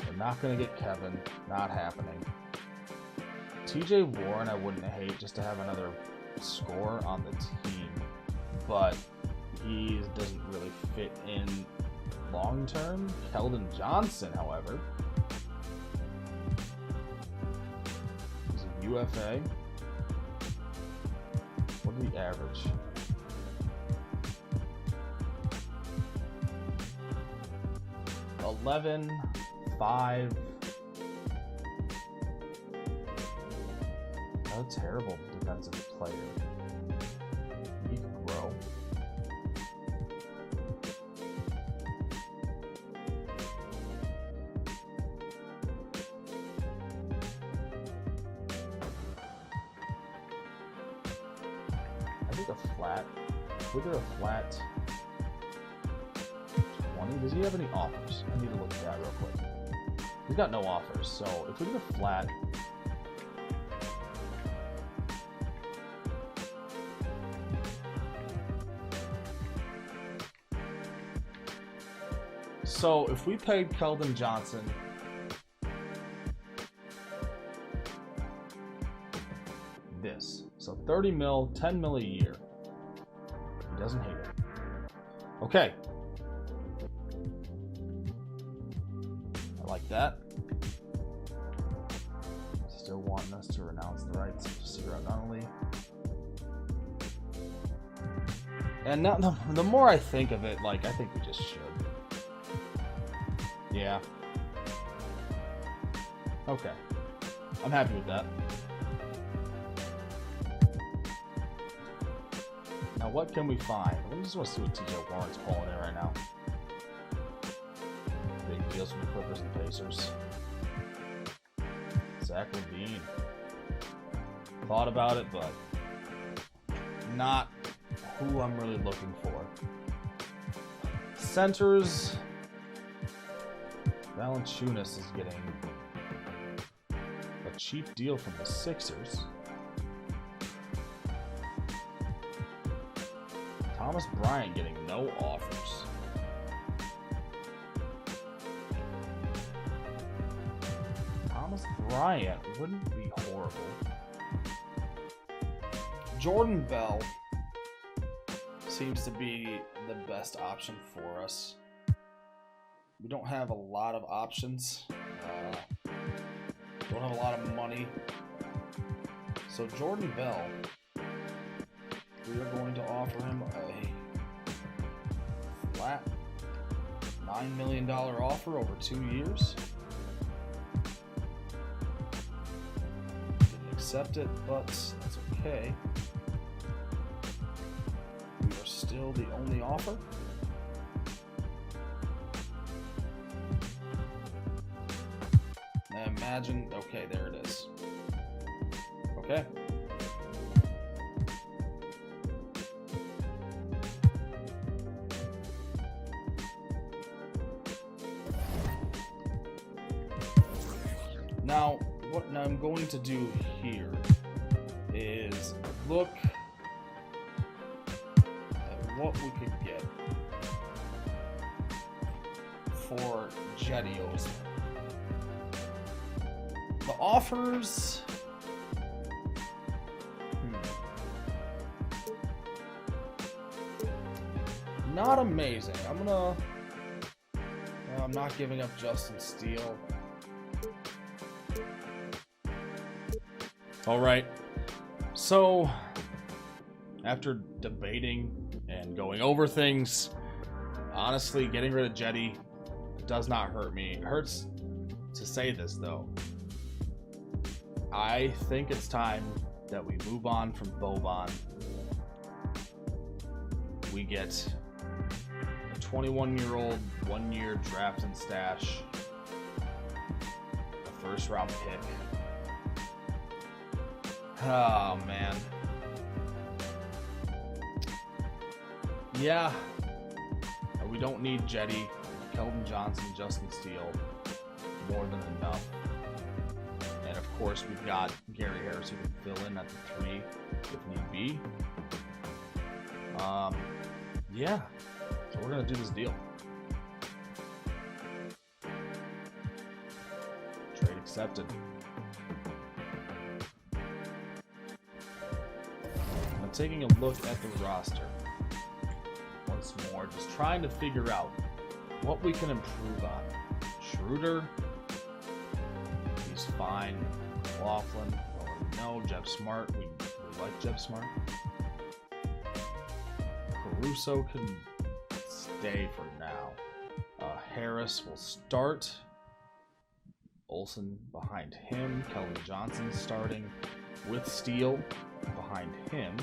We're not going to get Kevin. Not happening. TJ Warren, I wouldn't hate just to have another scorer on the team, but he doesn't really fit in long term. Keldon Johnson, however, is a UFA. What did he average? $11.5. Not a terrible defensive player. He could grow. I think a flat. If we did a flat 20, does he have any offers? I need to look at that real quick. He's got no offers, so if we did a flat. So if we paid Keldon Johnson this, so 30 mil, 10 mil a year, he doesn't hate it. Okay. I like that. Still wanting us to renounce the rights of Cigarette Donnelly. And now, the more I think of it, like, I think we just should. Yeah. Okay. I'm happy with that. Now, what can we find? We just want to see what TJ Warren's pulling in right now. Big deals from the Clippers and Pacers. Zach Levine. Thought about it, but not who I'm really looking for. Centers. Valanciunas is getting a cheap deal from the Sixers. Thomas Bryant getting no offers. Thomas Bryant wouldn't be horrible. Jordan Bell seems to be the best option for us. We don't have a lot of options. Don't have a lot of money. So Jordan Bell, we are going to offer him a flat $9 million offer over 2 years. Didn't accept it, but that's okay. We are still the only offer. Imagine, okay, there it is. Okay. Now, what I'm going to do here is look at what we could get for Jetty Osman. The offers. Not amazing. I'm not giving up Justin Steele. All right. So, after debating and going over things, honestly, getting rid of Jetty does not hurt me. It hurts to say this, though. I think it's time that we move on from Boban. We get a 21-year-old, 1-year draft and stash, a first-round pick. Oh, man. Yeah. We don't need Jetty, Keldon Johnson, Justin Steele. More than enough. And of course, we've got Gary Harris who can fill in at the 3 if need be. Yeah. So we're gonna do this deal. Trade accepted. I'm taking a look at the roster once more, just trying to figure out what we can improve on. Schroeder, he's fine. Laughlin, no. Jeb Smart, we like Jeb Smart. Caruso can stay for now. Harris will start. Olsen behind him. Kelvin Johnson starting with Steele behind him.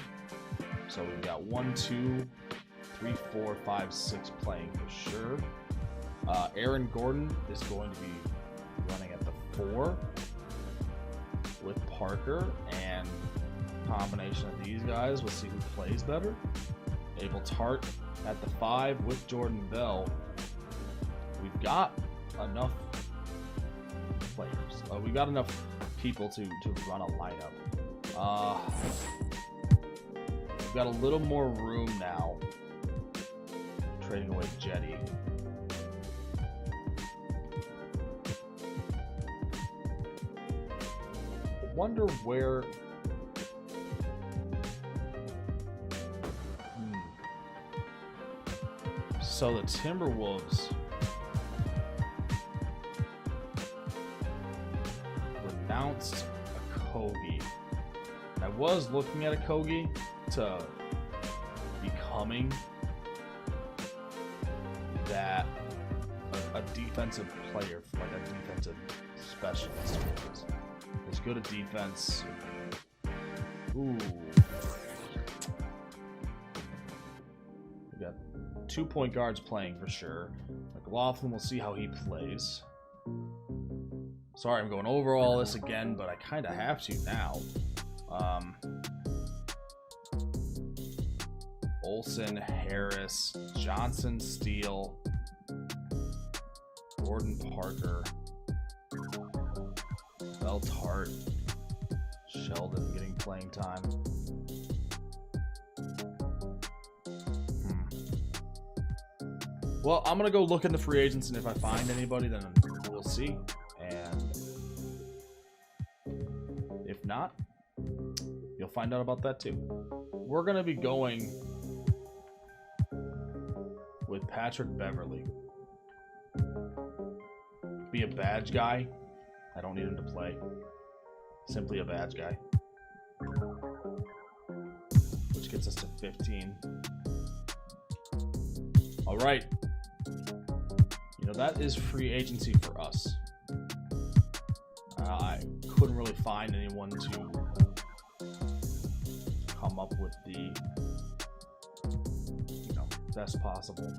So we've got 1, 2, 3, 4, 5, 6 playing for sure. Aaron Gordon is going to be running at the 4 with Parker, and combination of these guys, we'll see who plays better. Abel Tart at the 5 with Jordan Bell. We've got enough players. We've got enough people to run a lineup. We've got a little more room now. Trading away Jetty. I wonder where. So the Timberwolves renounced Okogie. I was looking at Okogie to becoming that a defensive player, like a defensive specialist. He's good at defense. Ooh. We got 2 point guards playing for sure. McLaughlin, we'll see how he plays. Sorry, I'm going over all this again, but I kind of have to now. Olsen, Harris, Johnson, Steele, Gordon, Parker, Belt Hart, Sheldon getting playing time. Well, I'm going to go look in the free agents, and if I find anybody, then we'll see. And if not, you'll find out about that too. We're going to be going with Patrick Beverly. Be a badge guy. I don't need him to play. Simply a badge guy. Which gets us to 15. All right. You know, that is free agency for us. I couldn't really find anyone to come up with the best possible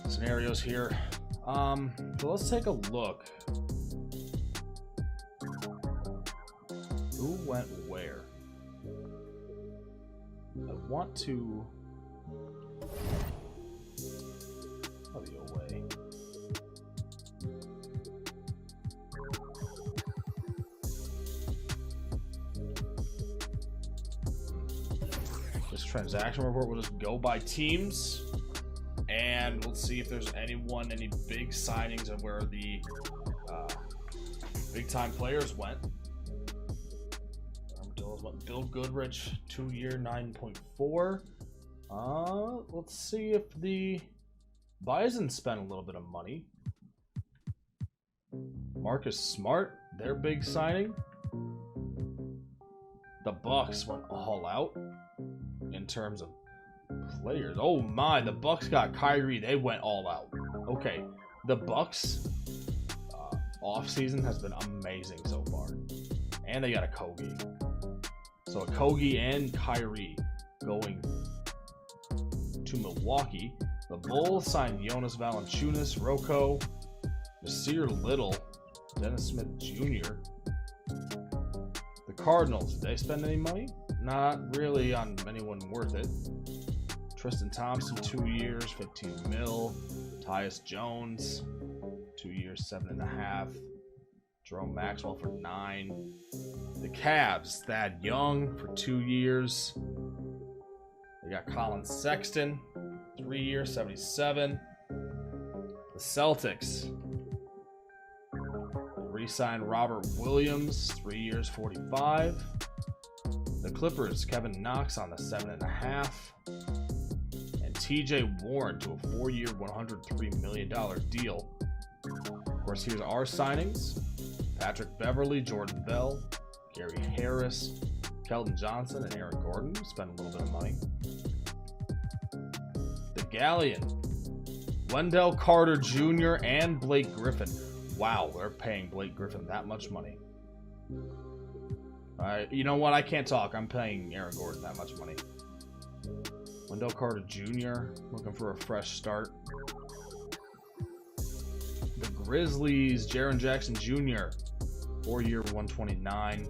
scenarios here. So let's take a look. Who went where? I want to probably away. This transaction report will just go by teams, and we'll see if there's any big signings and where the big time players went. Bill Goodrich, 2-year, 9.4. Let's see if the Bison spent a little bit of money. Marcus Smart, their big signing. The Bucks went all out in terms of players. Oh my, the Bucks got Kyrie. They went all out. Okay, the Bucks offseason has been amazing so far. And they got a Okogie. So Okogie and Kyrie going to Milwaukee. The Bulls signed Jonas Valanciunas, Rocco, Nasir Little, Dennis Smith Jr. The Cardinals, did they spend any money? Not really on anyone worth it. Tristan Thompson, 2 years, 15 mil. Tyus Jones, 2 years, 7.5. Jerome Maxwell for 9. The Cavs, Thad Young for 2 years. They got Colin Sexton, 3 year, 77. The Celtics re-signed Robert Williams, 3 years, 45. The Clippers, Kevin Knox on the 7.5. And TJ Warren to a 4-year, $103 million deal. Of course, here's our signings. Patrick Beverley, Jordan Bell, Gary Harris, Keldon Johnson, and Aaron Gordon. Spend a little bit of money. The Galleon, Wendell Carter Jr. and Blake Griffin. Wow, they're paying Blake Griffin that much money. You know what? I can't talk. I'm paying Aaron Gordon that much money. Wendell Carter Jr. looking for a fresh start. The Grizzlies, Jaren Jackson Jr. 4-year, 129.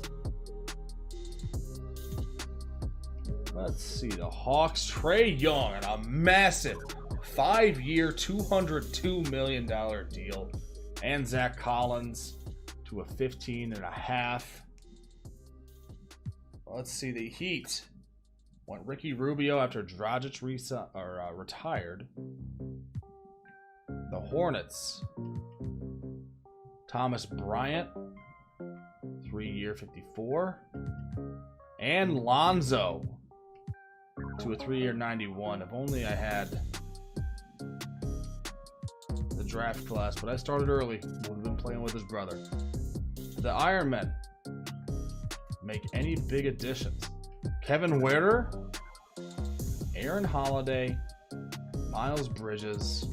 Let's see. The Hawks, Trae Young, and a massive 5-year, $202 million deal. And Zach Collins to a 15.5. Let's see. The Heat went Ricky Rubio after Dragic retired. The Hornets, Thomas Bryant, 3-year, 54. And Lonzo to a 3-year, 91. If only I had the draft class, but I started early. Would have been playing with his brother. The Ironmen make any big additions. Kevin Huerter, Aaron Holiday, Miles Bridges.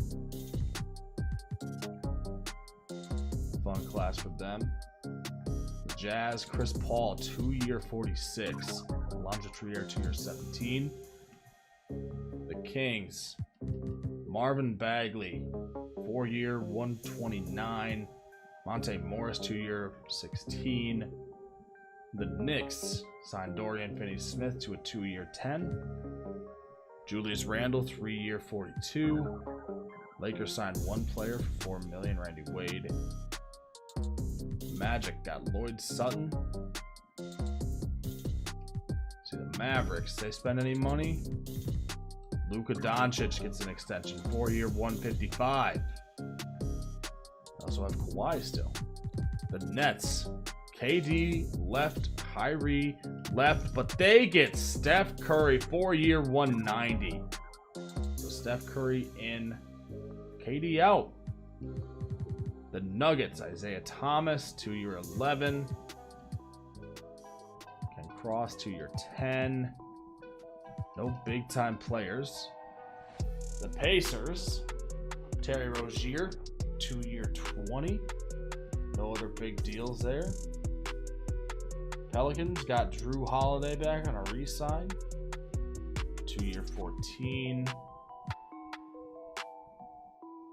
Fun class for them. The Jazz, Chris Paul, 2-year, 46. Alonzo Trier, 2-year, 17. The Kings, Marvin Bagley, 4-year, 129. Monte Morris, 2-year, 16. The Knicks signed Dorian Finney-Smith to a 2-year, 10. Julius Randle, 3-year, 42. Lakers signed one player for $4 million, Randy Wade. Magic got Lloyd Sutton. See the Mavericks, they spend any money? Luka Doncic gets an extension, 4-year, 155. They also have Kawhi still. The Nets, KD left, Kyrie left, but they get Steph Curry, 4-year, 190. So Steph Curry in, KD out. The Nuggets, Isaiah Thomas, 2-year, 11. Ken Cross, 2-year, 10. No big-time players. The Pacers, Terry Rozier, 2-year, 20. No other big deals there. Pelicans got Drew Holiday back on a re-sign. 2-year, 14.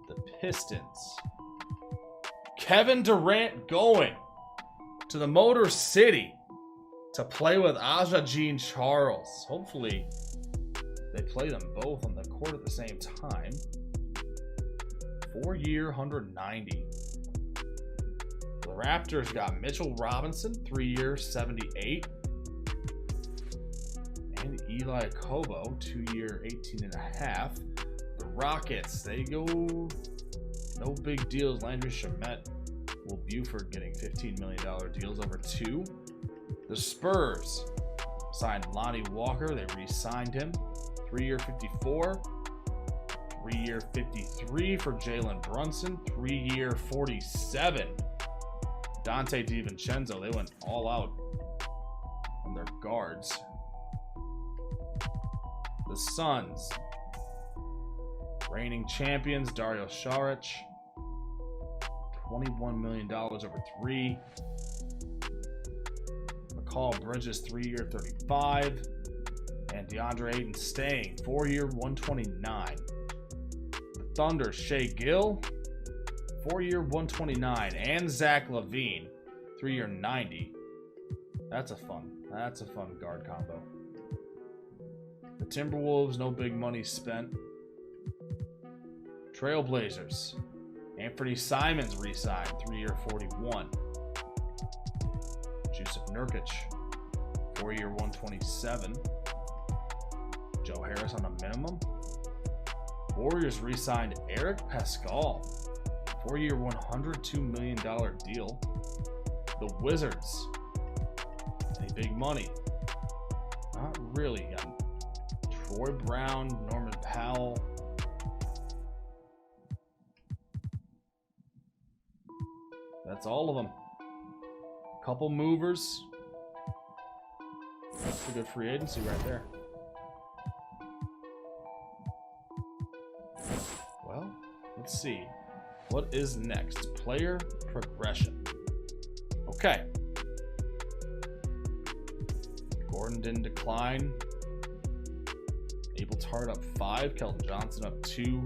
The Pistons, Kevin Durant going to the Motor City to play with Aja Jean Charles. Hopefully, they play them both on the court at the same time. 4-year, 190. The Raptors got Mitchell Robinson, 3-year, 78. And Eli Kobo, 2-year, 18.5. The Rockets, they go no big deals. Landry Shamet, Will Buford getting $15 million deals over 2. The Spurs signed Lonnie Walker. They re-signed him. 3-year, 54. 3-year, 53 for Jalen Brunson. 3-year, 47. Dante DiVincenzo. They went all out on their guards. The Suns, reigning champions, Dario Saric. $21 million over 3. McCall Bridges, 3-year, 35. And DeAndre Ayton staying, 4-year, 129. The Thunder, Shea Gill, 4-year, 129. And Zach LaVine, 3-year, 90. That's a fun guard combo. The Timberwolves, no big money spent. Trailblazers, Anthony Simons re-signed, 3-year, 41. Jusuf Nurkic, 4-year, 127. Joe Harris on a minimum. Warriors re-signed Eric Pascal, 4-year, $102 million deal. The Wizards, any big money? Not really. Got Troy Brown, Norman Powell. That's all of them. Couple movers. That's a good free agency right there. Well, let's see. What is next? Player progression. Okay. Gordon didn't decline. Abel Tart up 5. Kelton Johnson up 2.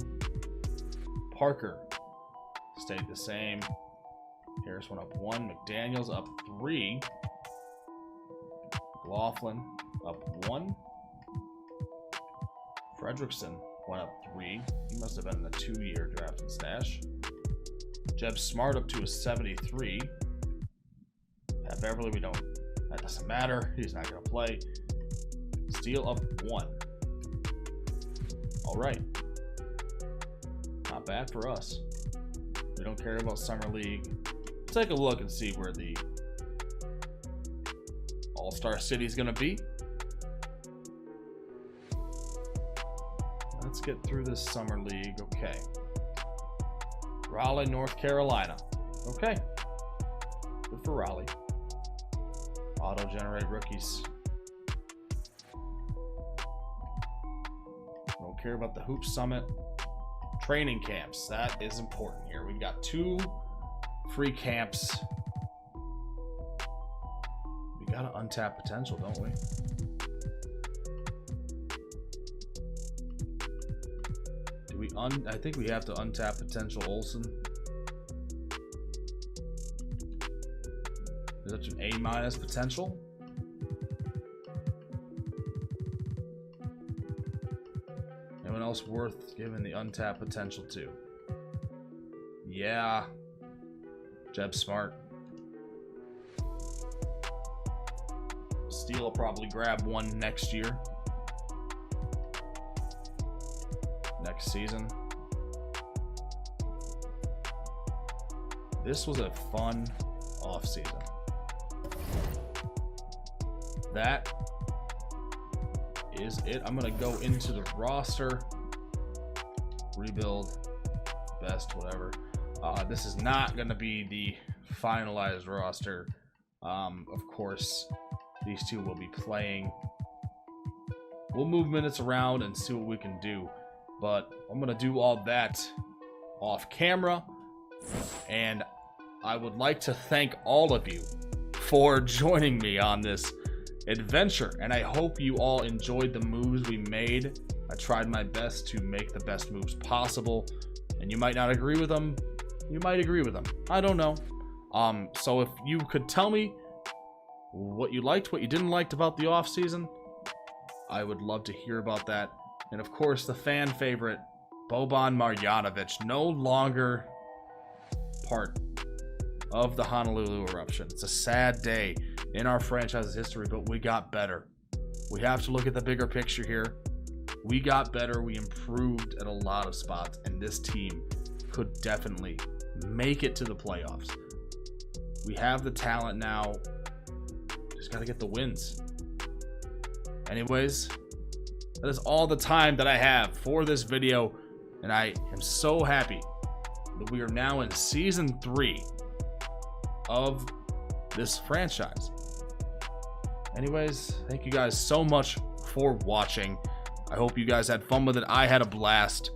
Parker stayed the same. Harris went up 1. McDaniels up 3. McLaughlin up 1. Fredrickson went up 3. He must have been in the 2-year draft and stash. Jeb Smart up to a 73. Pat Beverly, that doesn't matter. He's not going to play. Steele up 1. All right. Not bad for us. We don't care about Summer League. Take a look and see where the All-Star City is going to be. Let's get through this Summer League. Okay. Raleigh, North Carolina. Okay. Good for Raleigh. Auto-generate rookies. Don't care about the Hoop Summit. Training camps. That is important here. We've got 2 free camps. We gotta untap potential, don't we? Do we I think we have to untap potential Olsen. Is that an A- potential? Anyone else worth giving the untap potential to? Yeah. Jeb Smart. Steele will probably grab 1 next year. Next season. This was a fun offseason. That is it. I'm going to go into the roster. Rebuild. Best, whatever. This is not going to be the finalized roster. Of course, these 2 will be playing. We'll move minutes around and see what we can do. But I'm going to do all that off camera. And I would like to thank all of you for joining me on this adventure. And I hope you all enjoyed the moves we made. I tried my best to make the best moves possible. And you might not agree with them. You might agree with them. I don't know. So if you could tell me what you liked, what you didn't like about the offseason, I would love to hear about that. And of course, the fan favorite, Boban Marjanovic, no longer part of the Honolulu eruption. It's a sad day in our franchise's history, but we got better. We have to look at the bigger picture here. We got better. We improved at a lot of spots, and this team could definitely make it to the playoffs. We have the talent now. Just got to get the wins. Anyways, that is all the time that I have for this video, and I am so happy that we are now in Season 3 of this franchise. Anyways, thank you guys so much for watching. I hope you guys had fun with it. I had a blast.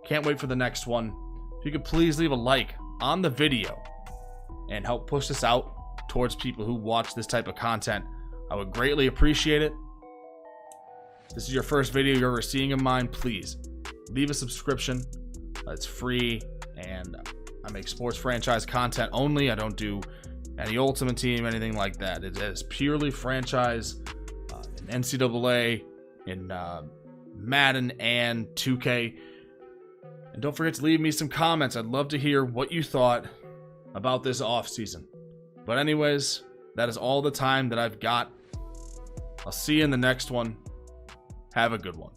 Can't wait for the next one. If you could please leave a like on the video and help push this out towards people who watch this type of content, I would greatly appreciate it. If this is your first video you're ever seeing of mine, please leave a subscription. It's free, and I make sports franchise content only. I don't do any Ultimate Team, anything like that. It is purely franchise in NCAA, in Madden, and 2K. And don't forget to leave me some comments. I'd love to hear what you thought about this offseason. But anyways, that is all the time that I've got. I'll see you in the next one. Have a good one.